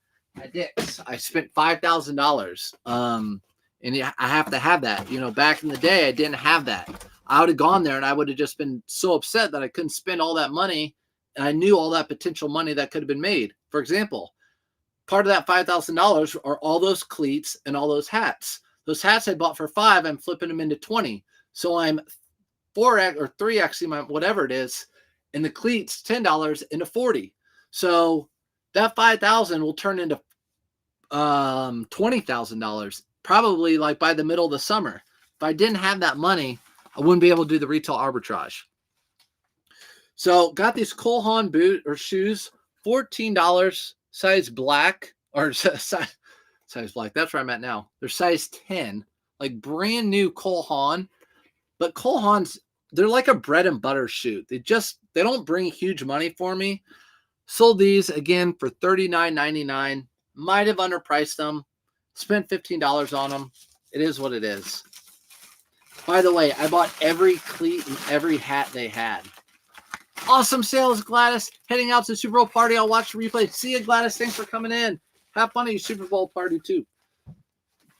at Dick's. I spent $5,000. And I have to have that. You know, back in the day, I didn't have that. I would have gone there and I would have just been so upset that I couldn't spend all that money. And I knew all that potential money that could have been made. For example, part of that $5,000 are all those cleats and all those hats. Those hats I bought for $5, I'm flipping them into 20. So I'm 4x or 3x, whatever it is, and the cleats $10 into 40. So that $5,000 will turn into $20,000. Probably like by the middle of the summer. If I didn't have that money, I wouldn't be able to do the retail arbitrage. So got these Cole Haan boot or shoes, $14, size black, or size black. That's where I'm at now. They're size 10, like brand new Cole Haan. But Cole Haan's, they're like a bread and butter shoe. They don't bring huge money for me. Sold these again for $39.99. Might have underpriced them. Spent $15 on them. It is what it is. By the way, I bought every cleat and every hat they had. Awesome sales, Gladys. Heading out to the Super Bowl party. I'll watch the replay. See you, Gladys. Thanks for coming in. Have fun at your Super Bowl party, too.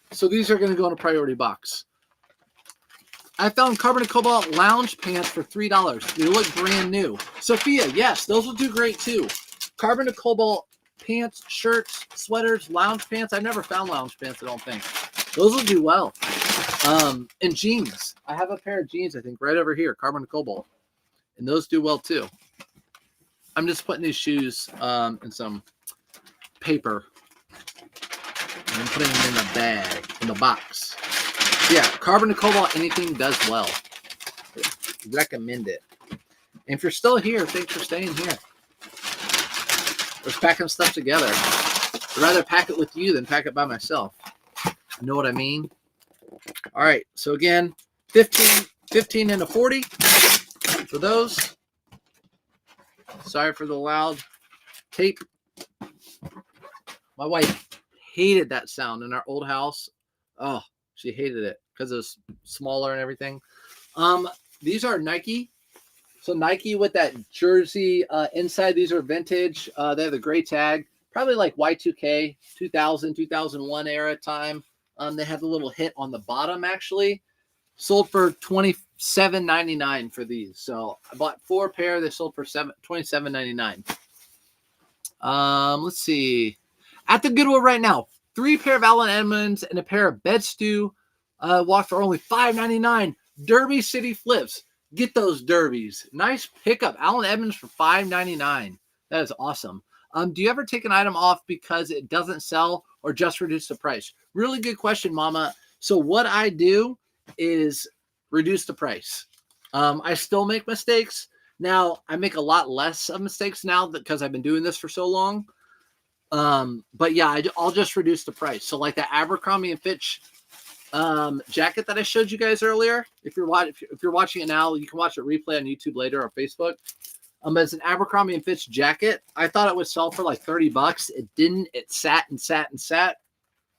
So these are going to go in a priority box. I found carbon and cobalt lounge pants for $3. They look brand new. Sophia, yes, those will do great, too. Carbon and cobalt pants, shirts, sweaters, lounge pants. I've never found lounge pants, I don't think. Those will do well. And jeans. I have a pair of jeans, I think, right over here, carbon and cobalt. And those do well, too. I'm just putting these shoes in some paper and putting them in the bag, in the box. Yeah, carbon and cobalt, anything does well. Recommend it. And if you're still here, thanks for staying here. Let's packing stuff together. I'd rather pack it with you than pack it by myself. You know what I mean? All right, so again, 15 into 40 for those. Sorry for the loud tape. My wife hated that sound in our old house. Oh, she hated it because it was smaller and everything. These are Nike. So Nike with that jersey inside. These are vintage. They have the gray tag. Probably like Y2K, 2000, 2001 era time. They have a little hit on the bottom, actually. Sold for $27.99 for these. So I bought 4 pair. They sold for $27.99. Let's see. At the Goodwill right now, 3 pair of Allen Edmonds and a pair of Bed Stew walk for only $5.99. Derby City Flips. Get those derbies. Nice pickup. Allen Edmonds for $5.99. That is awesome. Do you ever take an item off because it doesn't sell or just reduce the price? Really good question, Mama. So what I do is reduce the price. I still make mistakes. Now, I make a lot less of mistakes now because I've been doing this for so long. But yeah, I'll just reduce the price. So like the Abercrombie and Fitch jacket that I showed you guys earlier. If you're watching it now, you can watch it replay on YouTube later or Facebook. It's an Abercrombie and Fitch jacket. I thought it would sell for like $30. It didn't. It sat and sat and sat.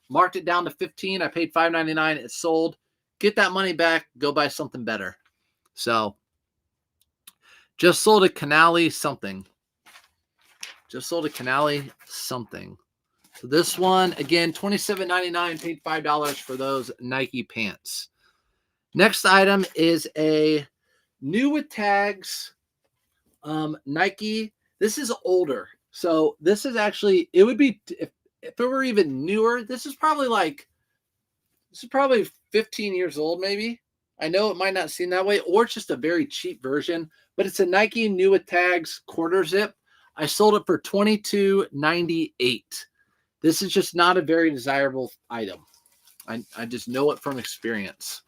Marked it down to $15. I paid $5.99. It sold. Get that money back. Go buy something better. So just sold a Canali something. Just sold a Canali something. So this one, again, $27.99, paid $5 for those Nike pants. Next item is a new with tags Nike. This is older. So this is actually, it would be, if it were even newer, this is probably 15 years old maybe. I know it might not seem that way, or it's just a very cheap version, but it's a Nike new with tags quarter zip. I sold it for $22.98. This is just not a very desirable item. I just know it from experience.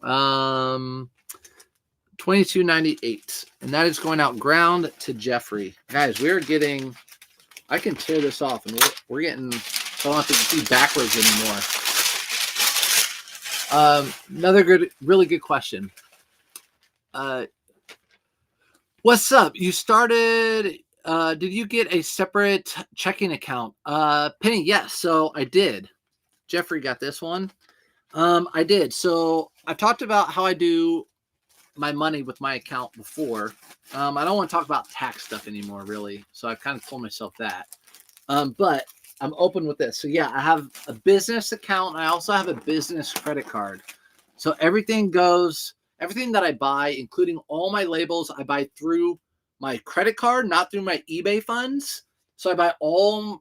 $22.98. And that is going out ground to Jeffrey. Guys, we're getting, I can tear this off and we're getting, I don't have to see backwards anymore. Another really good question. What's up? You started, did you get a separate checking account? Penny, yes. So I did. Jeffrey got this one. I did. So I've talked about how I do my money with my account before. I don't want to talk about tax stuff anymore, really. So I've kind of told myself that. But I'm open with this. So yeah, I have a business account. I also have a business credit card. So everything that I buy, including all my labels, I buy through my credit card, not through my eBay funds. So I buy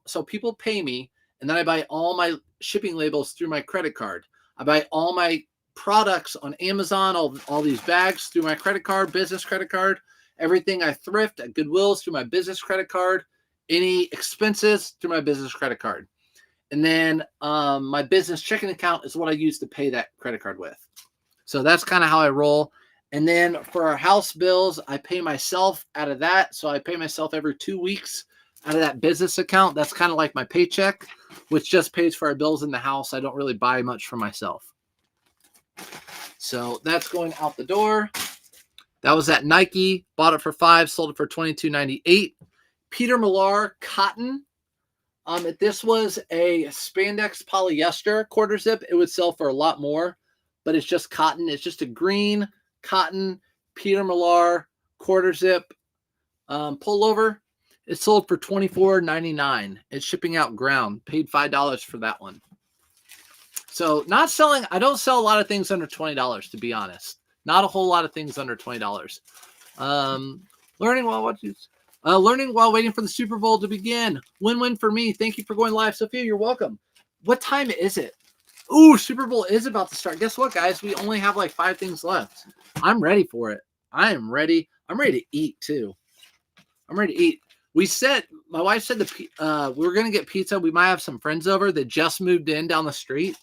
so people pay me, and then I buy all my shipping labels through my credit card. I buy all my products on Amazon, all these bags through my credit card, business credit card. Everything I thrift at Goodwill's through my business credit card. Any expenses through my business credit card. And then my business checking account is what I use to pay that credit card with. So that's kind of how I roll. And then for our house bills, I pay myself out of that. So I pay myself every 2 weeks out of that business account. That's kind of like my paycheck, which just pays for our bills in the house. I don't really buy much for myself. So that's going out the door. That was at Nike. Bought it for $5, sold it for $22.98. Peter Millar cotton. If this was a spandex polyester quarter zip, it would sell for a lot more, but it's just cotton. It's just a green cotton Peter Millar quarter zip pullover. It sold for $24.99. It's shipping out ground. Paid $5 for that one. So not selling. I don't sell a lot of things under $20, to be honest. Not a whole lot of things under $20. Learning while waiting for the Super Bowl to begin. Win-win for me. Thank you for going live, Sophia. You're welcome. What time is it? Ooh, Super Bowl is about to start. Guess what, guys? We only have like 5 things left. I'm ready for it. I am ready. I'm ready to eat too. I'm ready to eat. My wife said we were going to get pizza. We might have some friends over that just moved in down the street.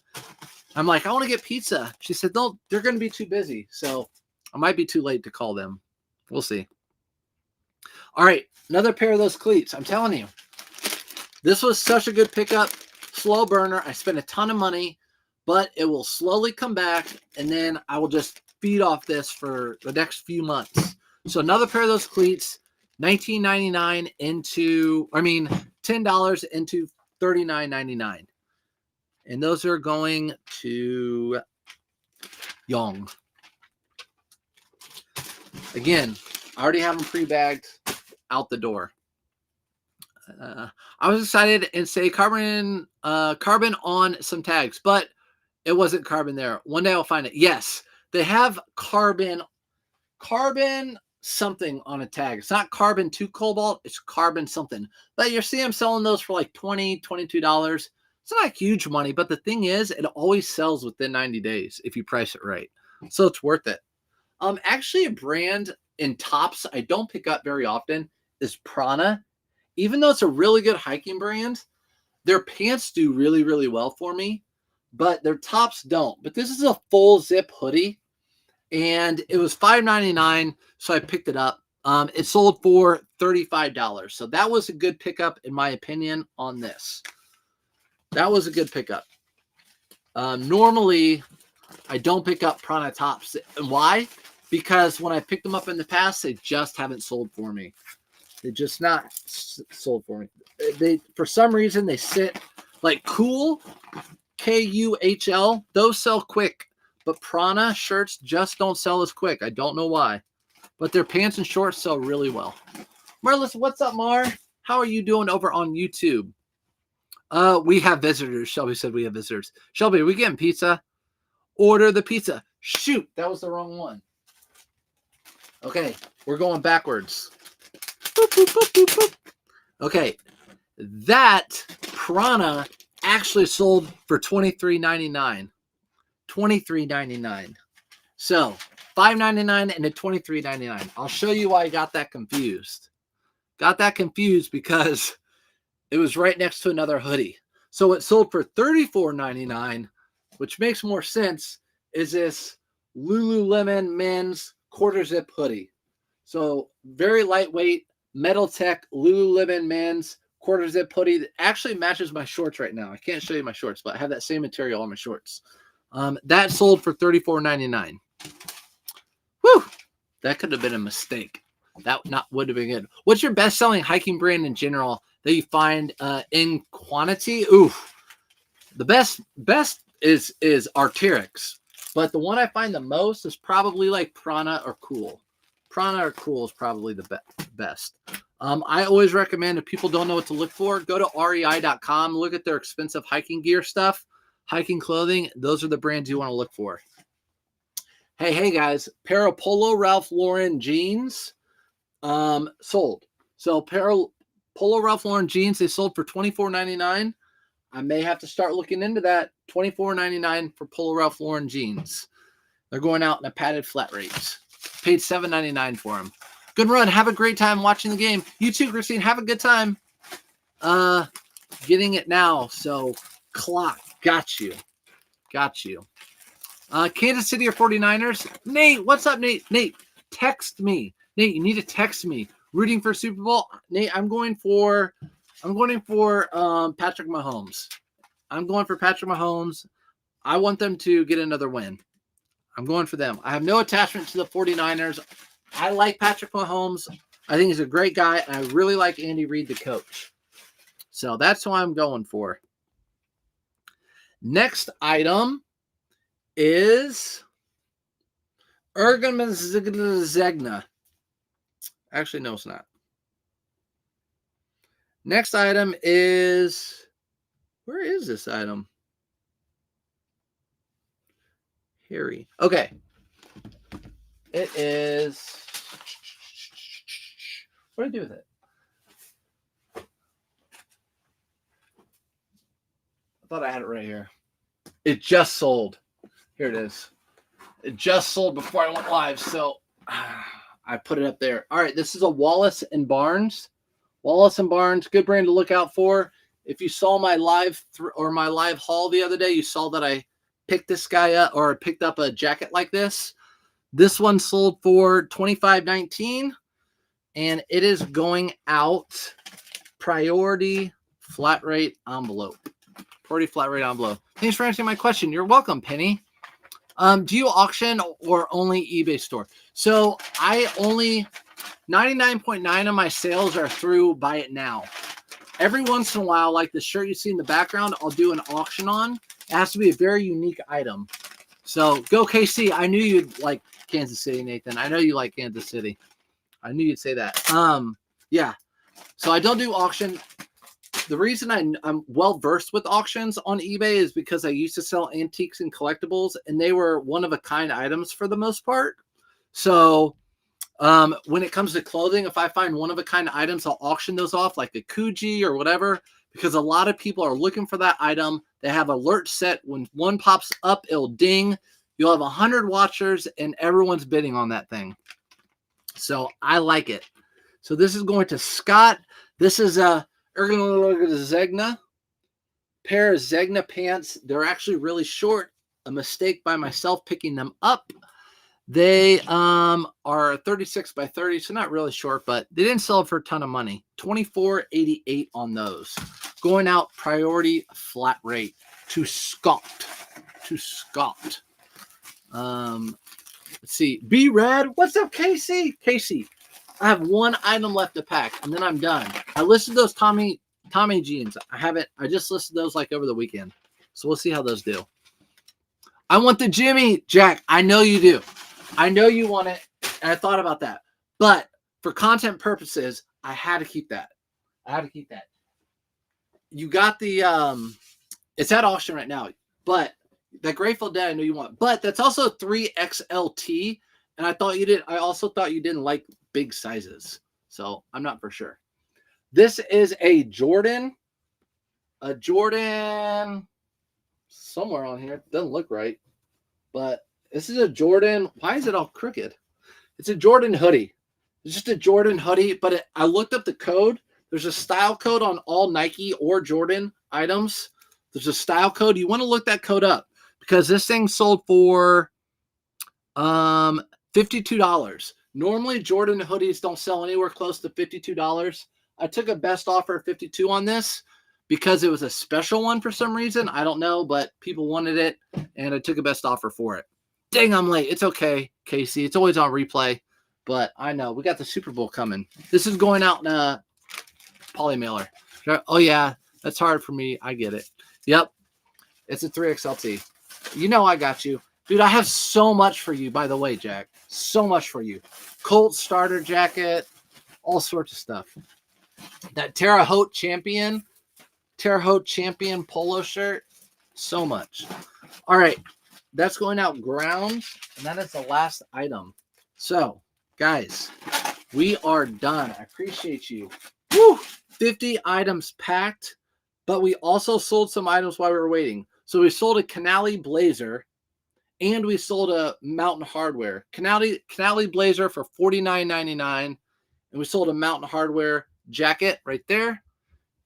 I'm like, I want to get pizza. She said, no, they're going to be too busy. So I might be too late to call them. We'll see. All right. Another pair of those cleats. I'm telling you, this was such a good pickup. Slow burner. I spent a ton of money, but it will slowly come back. And then I will just feed off this for the next few months. So another pair of those cleats, $10 into $39.99. And those are going to Young. Again, I already have them pre-bagged out the door. I was excited and say carbon on some tags, but it wasn't carbon there. One day I'll find it. Yes, they have carbon something on a tag. It's not carbon 2 cobalt, it's carbon something. But you see I'm selling those for like $20, $22. It's not huge money, but the thing is, it always sells within 90 days if you price it right. So it's worth it. Actually, a brand in tops I don't pick up very often is Prana. Even though it's a really good hiking brand, their pants do really, really well for me, but their tops don't. But this is a full zip hoodie, and it was $5.99, so I picked it up. It sold for $35, so that was a good pickup in my opinion on this. That was a good pickup. Normally, I don't pick up Prana tops. And why? Because when I picked them up in the past, they just haven't sold for me. They just not sold for me. They, for some reason, they sit like Cool, Kuhl. Those sell quick, but Prana shirts just don't sell as quick. I don't know why, but their pants and shorts sell really well. Marlis, what's up, Mar? How are you doing over on YouTube? We have visitors. Shelby said we have visitors. Shelby, are we getting pizza? Order the pizza. Shoot, that was the wrong one. Okay, we're going backwards. Boop, boop, boop, boop, boop. Okay, that Prana actually sold for $23.99. $23.99. So $5.99 and a $23.99. I'll show you why I got that confused. Got that confused because it was right next to another hoodie. So it sold for $34.99, which makes more sense, is this Lululemon men's quarter zip hoodie. So very lightweight, Metal Tech Lululemon men's quarter zip hoodie that actually matches my shorts right now. I can't show you my shorts, but I have that same material on my shorts. That sold for $34.99. Whew, that could have been a mistake. That would have been good. What's your best-selling hiking brand in general that you find in quantity? Ooh, the best is Arc'teryx, but the one I find the most is probably like Prana or Cool. Prana or Cool is probably the best. I always recommend, if people don't know what to look for, go to rei.com, look at their expensive hiking gear stuff, hiking clothing. Those are the brands you want to look for. Hey guys, pair of Polo Ralph Lauren jeans sold. So Polo Ralph Lauren jeans, they sold for $24.99. I may have to start looking into that. $24.99 for Polo Ralph Lauren jeans. They're going out in a padded flat rate. Paid $7.99 for them. Good run. Have a great time watching the game. You too, Christine. Have a good time. Getting it now. So clock. Got you. Kansas City or 49ers? Nate, what's up, Nate? Nate, text me. Nate, you need to text me. Rooting for Super Bowl? Nate, I'm going for Patrick Mahomes. I'm going for Patrick Mahomes. I want them to get another win. I'm going for them. I have no attachment to the 49ers. I like Patrick Mahomes. I think he's a great guy, and I really like Andy Reid, the coach. So that's who I'm going for. Next item is Zegna. Actually, no, it's not. Next item is, where is this item? Harry. Okay. It is, what do I do with it? I thought I had it right here. It just sold. Here it is. It just sold before I went live, so I put it up there. All right, this is a Wallace and Barnes. Wallace and Barnes, good brand to look out for. If you saw my live my live haul the other day, you saw that I picked this guy up, or picked up a jacket like this. This one sold for $25.19, and it is going out priority flat rate envelope. Priority flat rate envelope. Thanks for answering my question. You're welcome, Penny. Do you auction or only eBay store? So I only 99.9 of my sales are through Buy It Now. Every once in a while, like the shirt you see in the background, I'll do an auction on. It has to be a very unique item. So go KC. I knew you'd like Kansas City, Nathan. I know you like Kansas City. I knew you'd say that. Yeah. So I don't do auction. The reason I'm well versed with auctions on eBay is because I used to sell antiques and collectibles, and they were one of a kind items for the most part. So When it comes to clothing, if I find one-of-a-kind items, I'll auction those off like a Kuji or whatever, because a lot of people are looking for that item. They have alerts set. When one pops up, it'll ding. You'll have 100 watchers, and everyone's bidding on that thing. So I like it. So this is going to Scott. This is a Zegna pair of Zegna pants. They're actually really short. A mistake by myself picking them up. They are 36 by 30, so not really short, but they didn't sell for a ton of money. $24.88 on those. Going out priority flat rate to Scott. To Scott. Let's see. B Red. What's up, Casey? Casey, I have one item left to pack, and then I'm done. I listed those Tommy jeans. I just listed those like over the weekend. So we'll see how those do. I want the Jimmy, Jack. I know you do. I know you want it, and I thought about that. But for content purposes, I had to keep that. You got the it's at auction right now, but that Grateful Dead I know you want. But that's also 3XLT, and I also thought you didn't like big sizes. So I'm not for sure. This is a Jordan somewhere on here. It doesn't look right, but this is a Jordan. Why is it all crooked? It's a Jordan hoodie. It's just a Jordan hoodie, but I looked up the code. There's a style code on all Nike or Jordan items. There's a style code. You want to look that code up because this thing sold for $52. Normally, Jordan hoodies don't sell anywhere close to $52. I took a best offer of $52 on this because it was a special one for some reason. I don't know, but people wanted it, and I took a best offer for it. Dang, I'm late. It's okay, Casey. It's always on replay, but I know. We got the Super Bowl coming. This is going out in a poly mailer. Oh, yeah. That's hard for me. I get it. Yep. It's a 3XLT. You know I got you. Dude, I have so much for you, by the way, Jack. So much for you. Colt starter jacket. All sorts of stuff. That Terre Haute Champion polo shirt. So much. All right. That's going out ground, and that is the last item. So, guys, we are done. I appreciate you. Woo! 50 items packed, but we also sold some items while we were waiting. So we sold a Canali Blazer, and we sold a Mountain Hardwear. Canali Blazer for $49.99, and we sold a Mountain Hardwear jacket right there.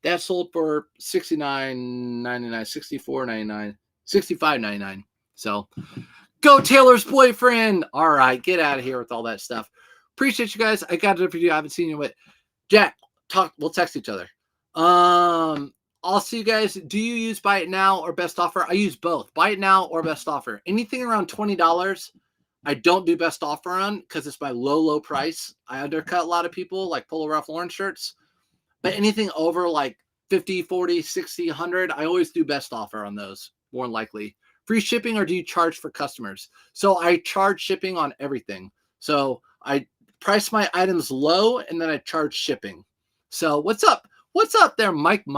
That sold for $69.99, $64.99, $65.99. So, go Taylor's boyfriend. All right, get out of here with all that stuff. Appreciate you guys. I got it for you. I haven't seen you with Jack. We'll text each other. I'll see you guys. Do you use Buy It Now or Best Offer? I use both. Buy It Now or Best Offer. Anything around $20, I don't do Best Offer on because it's my low price. I undercut a lot of people like Polo Ralph Lauren shirts. But anything over like 50, 40, 60, 100, I always do Best Offer on those, more than likely. Free shipping, or do you charge for customers? So I charge shipping on everything. So I price my items low, and then I charge shipping. So what's up? What's up there, Michael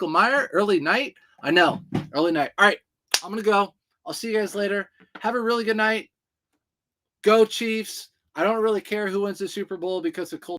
Meyer, early night? I know, early night. All right, I'm going to go. I'll see you guys later. Have a really good night. Go Chiefs. I don't really care who wins the Super Bowl because of Colts.